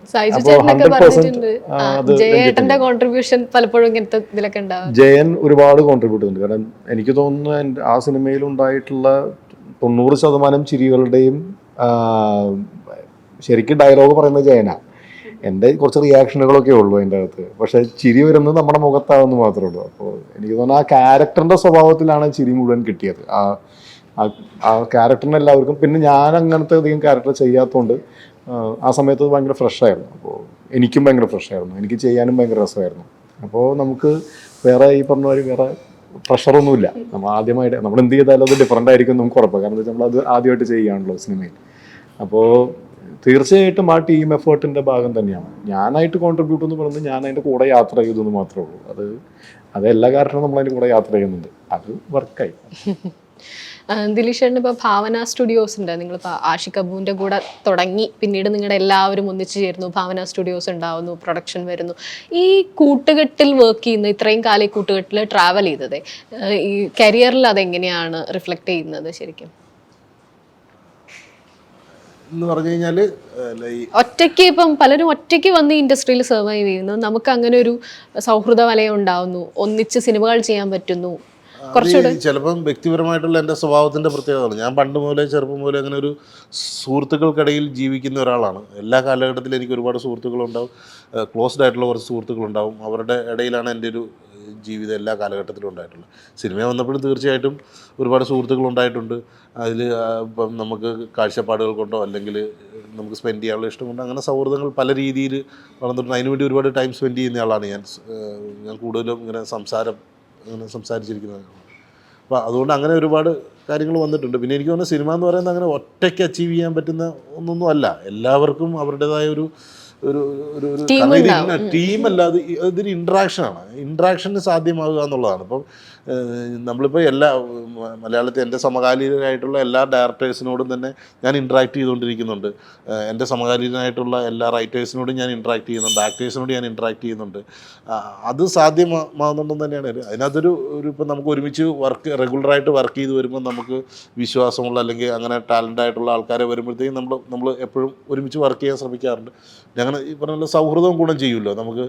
കോൺട്രിബ്യൂഷൻ പലപ്പോഴും ഇങ്ങനത്തെ ഇതിലൊക്കെ ഉണ്ടാവും. ജയൻ ഒരുപാട് കോൺട്രിബ്യൂട്ട് ചെയ്യുന്നുണ്ട്. കാരണം എനിക്ക് തോന്നുന്നു ആ സിനിമയിൽ ഉണ്ടായിട്ടുള്ള 90% ചിരികളുടെയും ശരിക്കും ഡയലോഗ് പറയുന്നത് ജയനാ. എൻ്റെ കുറച്ച് റിയാക്ഷനുകളൊക്കെ ഉള്ളൂ അതിൻ്റെ അകത്ത്, പക്ഷെ ചിരി വരുന്നത് നമ്മുടെ മുഖത്താവുന്ന മാത്രമേ ഉള്ളൂ. അപ്പോൾ എനിക്ക് തോന്നുന്നു ആ ക്യാരക്ടറിൻ്റെ സ്വഭാവത്തിലാണ് ചിരി മുഴുവൻ കിട്ടിയത്. ആ ക്യാരക്ടറിന് എല്ലാവർക്കും. പിന്നെ ഞാൻ അങ്ങനത്തെ അധികം ക്യാരക്ടർ ചെയ്യാത്തതുകൊണ്ട് ആ സമയത്ത് ഭയങ്കര ഫ്രഷായിരുന്നു. അപ്പോൾ എനിക്കും ഭയങ്കര ഫ്രഷായിരുന്നു, എനിക്ക് ചെയ്യാനും ഭയങ്കര രസമായിരുന്നു. അപ്പോൾ നമുക്ക് വേറെ ഈ പറഞ്ഞ പോലെ വേറെ പ്രഷറൊന്നുമില്ല. നമ്മൾ എന്ത് ചെയ്താലും അത് ഡിഫറൻ്റ് ആയിരിക്കും നമുക്ക് ഉറപ്പാണ്. കാരണം എന്താ വെച്ചാൽ നമ്മളത് ആദ്യമായിട്ട് ചെയ്യുകയാണല്ലോ സിനിമയിൽ. അപ്പോൾ തീർച്ചയായിട്ടും ആ ടീം എഫേർട്ടിൻ്റെ ഭാഗം തന്നെയാണ്. ഞാനായിട്ട് കോൺട്രിബ്യൂട്ട് എന്ന് പറയുന്നത് ഞാൻ അതിൻ്റെ കൂടെ യാത്ര ചെയ്തെന്ന് മാത്രമേ ഉള്ളൂ. അത് എല്ലാ കാരണവും നമ്മൾ അതിൻ്റെ കൂടെ യാത്ര ചെയ്യുന്നുണ്ട്. അത് വർക്കായി. ദിലീഷേട്ടന് ഇപ്പോൾ ഭാവന സ്റ്റുഡിയോസ് ഉണ്ട്. നിങ്ങളിപ്പോൾ ആഷിഖ് അബുവിൻ്റെ കൂടെ തുടങ്ങി, പിന്നീട് നിങ്ങളുടെ എല്ലാവരും ഒന്നിച്ചു ചേരുന്നു, ഭാവന സ്റ്റുഡിയോസ് ഉണ്ടാവുന്നു, പ്രൊഡക്ഷൻ വരുന്നു. ഈ കൂട്ടുകെട്ടിൽ വർക്ക് ചെയ്യുന്ന ഇത്രയും കാലം ഈ കൂട്ടുകെട്ടിൽ ട്രാവൽ ചെയ്തത് ഈ കരിയറിൽ അതെങ്ങനെയാണ് റിഫ്ലക്റ്റ് ചെയ്യുന്നത് ശരിക്കും? എന്ന് പറഞ്ഞു കഴിഞ്ഞാൽ ഒറ്റയ്ക്ക് ഇപ്പം പലരും ഒറ്റയ്ക്ക് വന്ന് ഇൻഡസ്ട്രിയിൽ സർവൈവ് ചെയ്യുന്നു. നമുക്ക് അങ്ങനെ ഒരു സൗഹൃദ വലയം ഉണ്ടാവുന്നു, ഒന്നിച്ച് സിനിമകൾ ചെയ്യാൻ പറ്റുന്നു. ചിലപ്പം വ്യക്തിപരമായിട്ടുള്ള എൻ്റെ സ്വഭാവത്തിൻ്റെ പ്രത്യേകതയാണ്. ഞാൻ പണ്ട് മുതലേ ചെറുപ്പം മുതലേ അങ്ങനെ ഒരു സുഹൃത്തുക്കൾക്കിടയിൽ ജീവിക്കുന്ന ഒരാളാണ്. എല്ലാ കാലഘട്ടത്തിലും എനിക്ക് ഒരുപാട് സുഹൃത്തുക്കളുണ്ടാവും, ക്ലോസ്ഡ് ആയിട്ടുള്ള കുറച്ച് സുഹൃത്തുക്കളുണ്ടാവും. അവരുടെ ഇടയിലാണ് എൻ്റെ ഒരു ജീവിതം എല്ലാ കാലഘട്ടത്തിലും ഉണ്ടായിട്ടുള്ളത്. സിനിമ വന്നപ്പോഴും തീർച്ചയായിട്ടും ഒരുപാട് സുഹൃത്തുക്കളുണ്ടായിട്ടുണ്ട്. അതിൽ ഇപ്പം നമുക്ക് കാഴ്ചപ്പാടുകൾ കൊണ്ടോ അല്ലെങ്കിൽ നമുക്ക് സ്പെൻഡ് ചെയ്യാനുള്ള ഇഷ്ടം കൊണ്ടോ അങ്ങനെ സൗഹൃദങ്ങൾ പല രീതിയിൽ വളർന്നിട്ടുണ്ട്. അതിനുവേണ്ടി ഒരുപാട് ടൈം സ്പെൻഡ് ചെയ്യുന്ന ആളാണ് ഞാൻ കൂടുതലും ഇങ്ങനെ സംസാരിച്ചിരിക്കുന്നതാണ്. അപ്പോൾ അതുകൊണ്ട് അങ്ങനെ ഒരുപാട് കാര്യങ്ങൾ വന്നിട്ടുണ്ട്. പിന്നെ എനിക്ക് തോന്നുന്നു സിനിമ എന്ന് പറയുന്നത് അങ്ങനെ ഒറ്റയ്ക്ക് അച്ചീവ് ചെയ്യാൻ പറ്റുന്ന ഒന്നൊന്നും അല്ല. എല്ലാവർക്കും അവരുടേതായ ഒരു ടീമല്ലാതെ ഇതൊരു ഇൻട്രാക്ഷനാണ്. ഇൻട്രാക്ഷന് സാധ്യമാകുക എന്നുള്ളതാണ്. ഇപ്പം നമ്മളിപ്പോൾ മലയാളത്തിൽ എൻ്റെ സമകാലീനരായിട്ടുള്ള എല്ലാ ഡയറക്ടേഴ്സിനോടും തന്നെ ഞാൻ ഇൻട്രാക്ട് ചെയ്തുകൊണ്ടിരിക്കുന്നുണ്ട്. എൻ്റെ സമകാലീനായിട്ടുള്ള എല്ലാ റൈറ്റേഴ്സിനോടും ഞാൻ ഇൻട്രാക്ട് ചെയ്യുന്നുണ്ട്, ആക്ടേഴ്സിനോട് ഞാൻ ഇൻട്രാക്ട് ചെയ്യുന്നുണ്ട്. അത് സാധ്യമാകുന്നുണ്ടെന്ന് തന്നെയാണ്. അതിനകത്തൊരു ഇപ്പം നമുക്ക് ഒരുമിച്ച് റെഗുലറായിട്ട് വർക്ക് ചെയ്ത് വരുമ്പോൾ നമുക്ക് വിശ്വാസമുള്ള അല്ലെങ്കിൽ അങ്ങനെ ടാലൻ്റ് ആയിട്ടുള്ള ആൾക്കാരെ വരുമ്പോഴത്തേക്കും നമ്മൾ എപ്പോഴും ഒരുമിച്ച് വർക്ക് ചെയ്യാൻ ശ്രമിക്കാറുണ്ട്. ഞങ്ങൾ ഈ പറഞ്ഞ സൗഹൃദം ഗുണം ചെയ്യുമല്ലോ. നമുക്ക്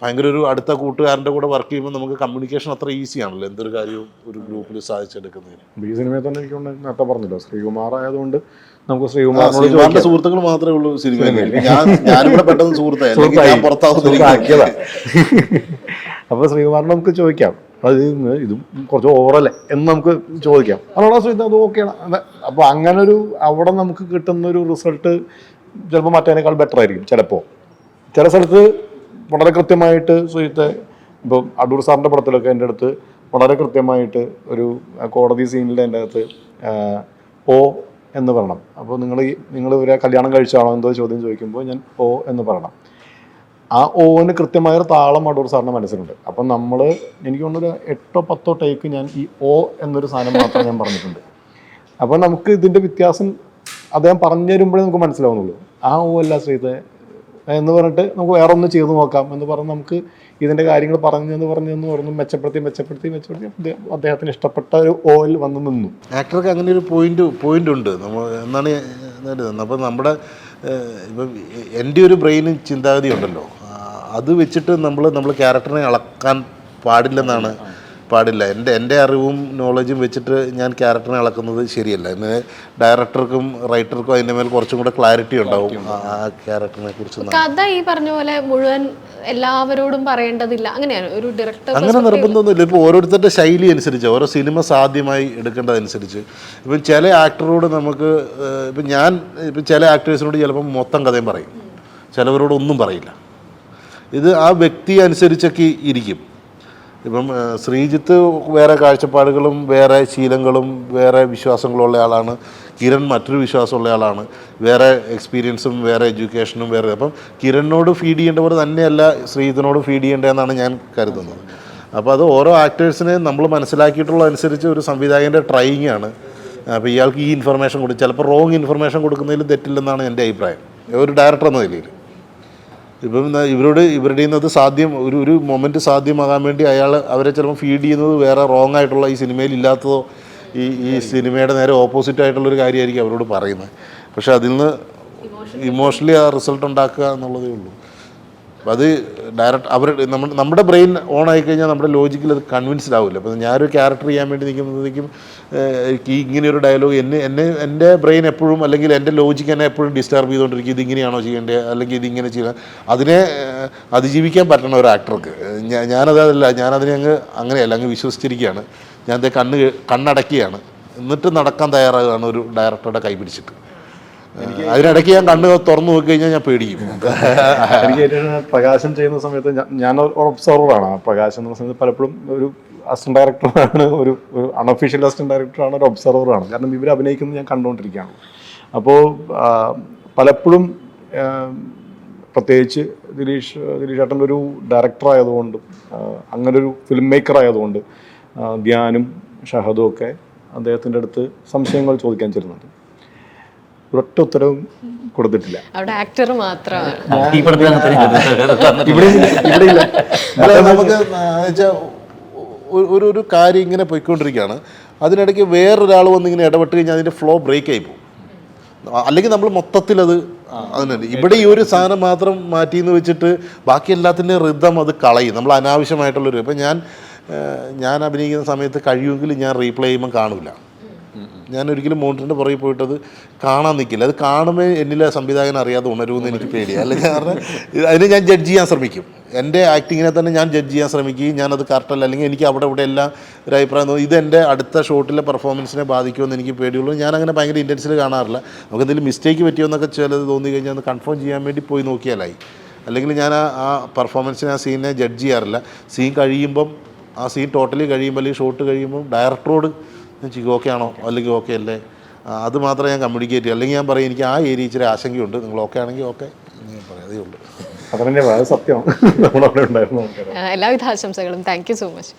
ഭയങ്കര ഒരു അടുത്ത കൂട്ടുകാരൻ്റെ കൂടെ വർക്ക് ചെയ്യുമ്പോൾ നമുക്ക് കമ്മ്യൂണിക്കേഷൻ അത്ര ഈസിയാണല്ലോ എന്തൊരു കാര്യവും ഒരു ഗ്രൂപ്പിൽ സാധിച്ചെടുക്കുന്നതിന്. ഈ സിനിമയിൽ തന്നെ എനിക്ക് നേരത്തെ പറഞ്ഞല്ലോ, ശ്രീകുമാർ ആയതുകൊണ്ട് നമുക്ക് ശ്രീകുമാറിന്റെ സുഹൃത്തുക്കൾ മാത്രമേ ഉള്ളൂ സിനിമയിൽ. ഞാനിവിടെ പെട്ടെന്ന് സുഹൃത്തായി പുറത്താക്കിയതാ. അപ്പോൾ ശ്രീകുമാറിന് നമുക്ക് ചോദിക്കാം, അത് ഇതും കുറച്ച് ഓവറല്ലേ എന്ന് നമുക്ക് ചോദിക്കാം. അതോടെ ശ്രീകുമാർ അത് ഓക്കെയാണ്. അപ്പോൾ അങ്ങനൊരു അവിടെ നമുക്ക് കിട്ടുന്നൊരു റിസൾട്ട് ചിലപ്പോൾ മറ്റേനേക്കാൾ ബെറ്റർ ആയിരിക്കും. ചില സ്ഥലത്ത് വളരെ കൃത്യമായിട്ട് സുഹൃത്തെ, ഇപ്പോൾ അടൂർ സാറിൻ്റെ പടത്തിലൊക്കെ എൻ്റെ അടുത്ത് വളരെ കൃത്യമായിട്ട് ഒരു കോടതി സീനിൽ എൻ്റെ അകത്ത് ഓ എന്ന് പറയണം. അപ്പോൾ നിങ്ങൾ ഇവരെ കല്യാണം കഴിച്ചാണോ എന്തോ ചോദ്യം ചോദിക്കുമ്പോൾ ഞാൻ ഓ എന്ന് പറയണം. ആ ഓന് കൃത്യമായൊരു താളം അടൂർ സാറിൻ്റെ മനസ്സിലുണ്ട്. അപ്പം എനിക്ക് തോന്നുന്നൊരു 8-10 ടേക്ക് ഞാൻ ഈ ഓ എന്നൊരു സാധനം മാത്രം ഞാൻ പറഞ്ഞിട്ടുണ്ട്. അപ്പോൾ നമുക്ക് ഇതിൻ്റെ വ്യത്യാസം അദ്ദേഹം പറഞ്ഞു തരുമ്പോഴേ നമുക്ക് മനസ്സിലാവുന്നുള്ളൂ. ആ ഓ അല്ല ശ്രീത്തെ എന്ന് പറഞ്ഞിട്ട് നമുക്ക് വേറെ ഒന്ന് ചെയ്തു നോക്കാം എന്ന് പറഞ്ഞ് നമുക്ക് ഇതിൻ്റെ കാര്യങ്ങൾ പറഞ്ഞ് മെച്ചപ്പെടുത്തി അദ്ദേഹത്തിന് ഇഷ്ടപ്പെട്ട ഒരു ഓയിൽ വന്ന് നിന്നു. ആക്ടർക്ക് അങ്ങനെ ഒരു പോയിന്റ് ഉണ്ട് എന്നാണ് അപ്പം നമ്മുടെ ഇപ്പം എൻ്റെ ഒരു ബ്രെയിനും ചിന്താഗതി ഉണ്ടല്ലോ, അത് വെച്ചിട്ട് നമ്മൾ ക്യാരക്ടറിനെ അളക്കാൻ പാടില്ല. എൻ്റെ അറിവും നോളജും വെച്ചിട്ട് ഞാൻ ക്യാരക്ടറിനെ അളക്കുന്നത് ശരിയല്ല. ഇന്ന് ഡയറക്ടർക്കും റൈറ്റർക്കും അതിൻ്റെ മേൽ കുറച്ചും കൂടെ ക്ലാരിറ്റി ഉണ്ടാവും ആ ക്യാരക്ടറിനെ കുറിച്ച്. കഥ ഈ പറഞ്ഞ പോലെ മുഴുവൻ എല്ലാവരോടും പറയേണ്ടതില്ല, അങ്ങനെയാണ് ഒരു ഡയറക്ടർ. അങ്ങനെ നിർബന്ധമൊന്നുമില്ല. ഇപ്പോൾ ഓരോരുത്തരുടെ ശൈലി അനുസരിച്ച് ഓരോ സിനിമ സാധ്യമായി എടുക്കേണ്ടതനുസരിച്ച് ഇപ്പം ചില ആക്ടറോട് നമുക്ക് ഇപ്പം ചില ആക്ടേഴ്സിനോട് ചിലപ്പം മൊത്തം കഥയും പറയും, ചിലവരോട് ഒന്നും പറയില്ല. ഇത് ആ വ്യക്തി അനുസരിച്ചൊക്കെ ഇരിക്കും. ഇപ്പം ശ്രീജിത്ത് വേറെ കാഴ്ചപ്പാടുകളും വേറെ ശീലങ്ങളും വേറെ വിശ്വാസങ്ങളും ഉള്ള ആളാണ്. കിരൺ മറ്റൊരു വിശ്വാസമുള്ള ആളാണ്, വേറെ എക്സ്പീരിയൻസും വേറെ എഡ്യൂക്കേഷനും വേറെ. അപ്പം കിരണിനോട് ഫീഡ് ചെയ്യേണ്ട പോലെ തന്നെയല്ല ശ്രീജിത്തിനോട് ഫീഡ് ചെയ്യേണ്ടതെന്നാണ് ഞാൻ കരുതുന്നത്. അപ്പോൾ അത് ഓരോ ആക്ടേഴ്സിനെയും നമ്മൾ മനസ്സിലാക്കിയിട്ടുള്ള അനുസരിച്ച് ഒരു സംവിധായകൻ്റെ ട്രൈയിങ് ആണ്. അപ്പോൾ ഇയാൾക്ക് ഈ ഇൻഫർമേഷൻ കൊടുക്കും, ചിലപ്പോൾ റോങ് ഇൻഫർമേഷൻ കൊടുക്കുന്നതിൽ തെറ്റില്ലെന്നാണ് എൻ്റെ അഭിപ്രായം ഒരു ഡയറക്ടർ എന്ന നിലയിൽ. ഇപ്പം ഇവരുടെ അത് സാധ്യം ഒരു മൊമെൻറ്റ് സാധ്യമാകാൻ വേണ്ടി അവരെ ചിലപ്പോൾ ഫീഡ് ചെയ്യുന്നത് വേറെ റോങ് ആയിട്ടുള്ള ഈ സിനിമയിൽ ഇല്ലാത്തതോ ഈ സിനിമയുടെ നേരെ ഓപ്പോസിറ്റ് ആയിട്ടുള്ളൊരു കാര്യമായിരിക്കും അവരോട് പറയുന്നത്. പക്ഷെ അതിൽ നിന്ന് ഇമോഷണലി ആ റിസൾട്ട് ഉണ്ടാക്കുക എന്നുള്ളതേ ഉള്ളൂ. അപ്പം അത് നമ്മുടെ ബ്രെയിൻ ഓൺ ആയിക്കഴിഞ്ഞാൽ നമ്മുടെ ലോജിക്കിൽ അത് കൺവിൻസ്ഡ് ആവില്ല. അപ്പം ഞാനൊരു ക്യാരക്ടർ ചെയ്യാൻ വേണ്ടി നിൽക്കുമ്പോഴത്തേക്കും ഈ ഇങ്ങനെയൊരു ഡയലോഗ് എൻ്റെ ബ്രെയിൻ എപ്പോഴും, അല്ലെങ്കിൽ എൻ്റെ ലോജിക്ക് എന്നെ എപ്പോഴും ഡിസ്റ്റർബ് ചെയ്തുകൊണ്ടിരിക്കും. ഇതിങ്ങനെയാണോ ചെയ്യേണ്ടത്, അല്ലെങ്കിൽ ഇതിങ്ങനെ ചെയ്യണം. അതിനെ അതിജീവിക്കാൻ പറ്റണം ഒരു ആക്ടർക്ക്. ഞാനതിനെ അങ്ങനെയല്ല വിശ്വസിച്ചിരിക്കുകയാണ്. ഞാൻ കണ്ണടക്കുകയാണ്, എന്നിട്ട് നടക്കാൻ തയ്യാറാകുകയാണ് ഒരു ഡയറക്ടറുടെ കൈ പിടിച്ചിട്ട്. അതിനിടയ്ക്ക് ഞാൻ കണ്ണ് തുറന്നു നോക്കി കഴിഞ്ഞാൽ ഞാൻ പേടിക്കും. എനിക്ക് ഏറ്റവും പ്രകാശം ചെയ്യുന്ന സമയത്ത് ഞാൻ ഒരു ഒബ്സർവറാണ്. പ്രകാശം എന്ന സമയത്ത് പലപ്പോഴും ഒരു അസിസ്റ്റന്റ് ഡയറക്ടറാണ്, ഒരു അൺഒഫീഷ്യൽ അസിസ്റ്റന്റ് ഡയറക്ടറാണ്, ഒരു ഒബ്സർവറാണ്. കാരണം ഇവർ അഭിനയിക്കുന്നത് ഞാൻ കണ്ടുകൊണ്ടിരിക്കുകയാണ്. അപ്പോൾ പലപ്പോഴും പ്രത്യേകിച്ച് ദിലീഷ് ചേട്ടൻ്റെ ഒരു ഡയറക്ടർ ആയതുകൊണ്ടും അങ്ങനൊരു ഫിലിം മേക്കർ ആയതുകൊണ്ട് ധ്യാനും ഷഹദും ഒക്കെ അദ്ദേഹത്തിൻ്റെ അടുത്ത് സംശയങ്ങൾ ചോദിക്കാൻ ചെല്ലുന്നുണ്ട്. ഒരൊറ്റ ഉത്തരവും കൊടുത്തിട്ടില്ല. അവിടെ ആക്ടർ മാത്രമാണ്. നമുക്ക് ഒരു കാര്യം ഇങ്ങനെ പോയിക്കൊണ്ടിരിക്കുകയാണ്, അതിനിടയ്ക്ക് വേറൊരാൾ വന്ന് ഇങ്ങനെ ഇടപെട്ട് കഴിഞ്ഞാൽ അതിൻ്റെ ഫ്ലോ ബ്രേക്ക് ആയി പോകും. അല്ലെങ്കിൽ നമ്മൾ മൊത്തത്തിൽ അതിനുണ്ട്. ഇവിടെ ഈ ഒരു സാധനം മാത്രം മാറ്റിയെന്ന് വെച്ചിട്ട് ബാക്കി എല്ലാത്തിൻ്റെയും റിതം അത് കളയും. നമ്മൾ അനാവശ്യമായിട്ടുള്ളൊരു ഇപ്പം ഞാൻ അഭിനയിക്കുന്ന സമയത്ത് കഴിയുമെങ്കിൽ ഞാൻ റീപ്ലേ ചെയ്യുമ്പോൾ കാണില്ല. ഞാൻ ഒരിക്കലും മോണിറ്ററിൻ്റെ പുറകെ പോയിട്ടത് കാണാൻ നിൽക്കില്ല. അത് കാണുമ്പോൾ എന്നിലെ സംവിധായകൻ അറിയാതെ ഉണരുമെന്ന് എനിക്ക് പേടിയാണ്. അല്ലെങ്കിൽ കാരണം അതിന് ഞാൻ ജഡ്ജ് ചെയ്യാൻ ശ്രമിക്കും. എൻ്റെ ആക്ടിങ്ങിനെ തന്നെ ഞാൻ ജഡ്ജ് ചെയ്യാൻ ശ്രമിക്കുകയും ഞാനത് കറക്റ്റല്ല, അല്ലെങ്കിൽ എനിക്ക് അവിടെ എല്ലാം ഒരു അഭിപ്രായം തോന്നും ഇതെൻ്റെ അടുത്ത ഷോട്ടിലെ പെർഫോമൻസിനെ ബാധിക്കുമെന്ന് എനിക്ക് പേടിയുള്ളൂ. ഞാനങ്ങനെ ഭയങ്കര ഇൻറ്റൻസിൽ കാണാറില്ല. നമുക്ക് എന്തെങ്കിലും മിസ്റ്റേക്ക് പറ്റിയോന്നൊക്കെ ചിലത് തോന്നി കഴിഞ്ഞാൽ അത് കൺഫേം ചെയ്യാൻ വേണ്ടി പോയി നോക്കിയാലായി. അല്ലെങ്കിൽ ഞാൻ ആ പെർഫോമൻസിനെ, ആ സീനിനെ ജഡ്ജ് ചെയ്യാറില്ല. സീൻ കഴിയുമ്പം, ആ സീൻ ടോട്ടലി കഴിയുമ്പോൾ, അല്ലെങ്കിൽ ഷോട്ട് കഴിയുമ്പം ഡയറക്ടറോട് ഞാൻ ചെയ്യും ഓക്കെ ആണോ അല്ലെങ്കിൽ ഓക്കെ അല്ലേ, അത് മാത്രമേ ഞാൻ കമ്മ്യൂണിക്കേറ്റ് ചെയ്യും. അല്ലെങ്കിൽ ഞാൻ പറയും എനിക്ക് ആ ഏരിയ ഇച്ചിരി ആശങ്കയുണ്ട്, നിങ്ങൾ ഓക്കെ ആണെങ്കിൽ ഓക്കെ ഞാൻ പറയാം, അതേ ഉള്ളൂ. അതന്നെ സത്യമാണ്. എല്ലാവിധ ആശംസകളും. Thank you so much.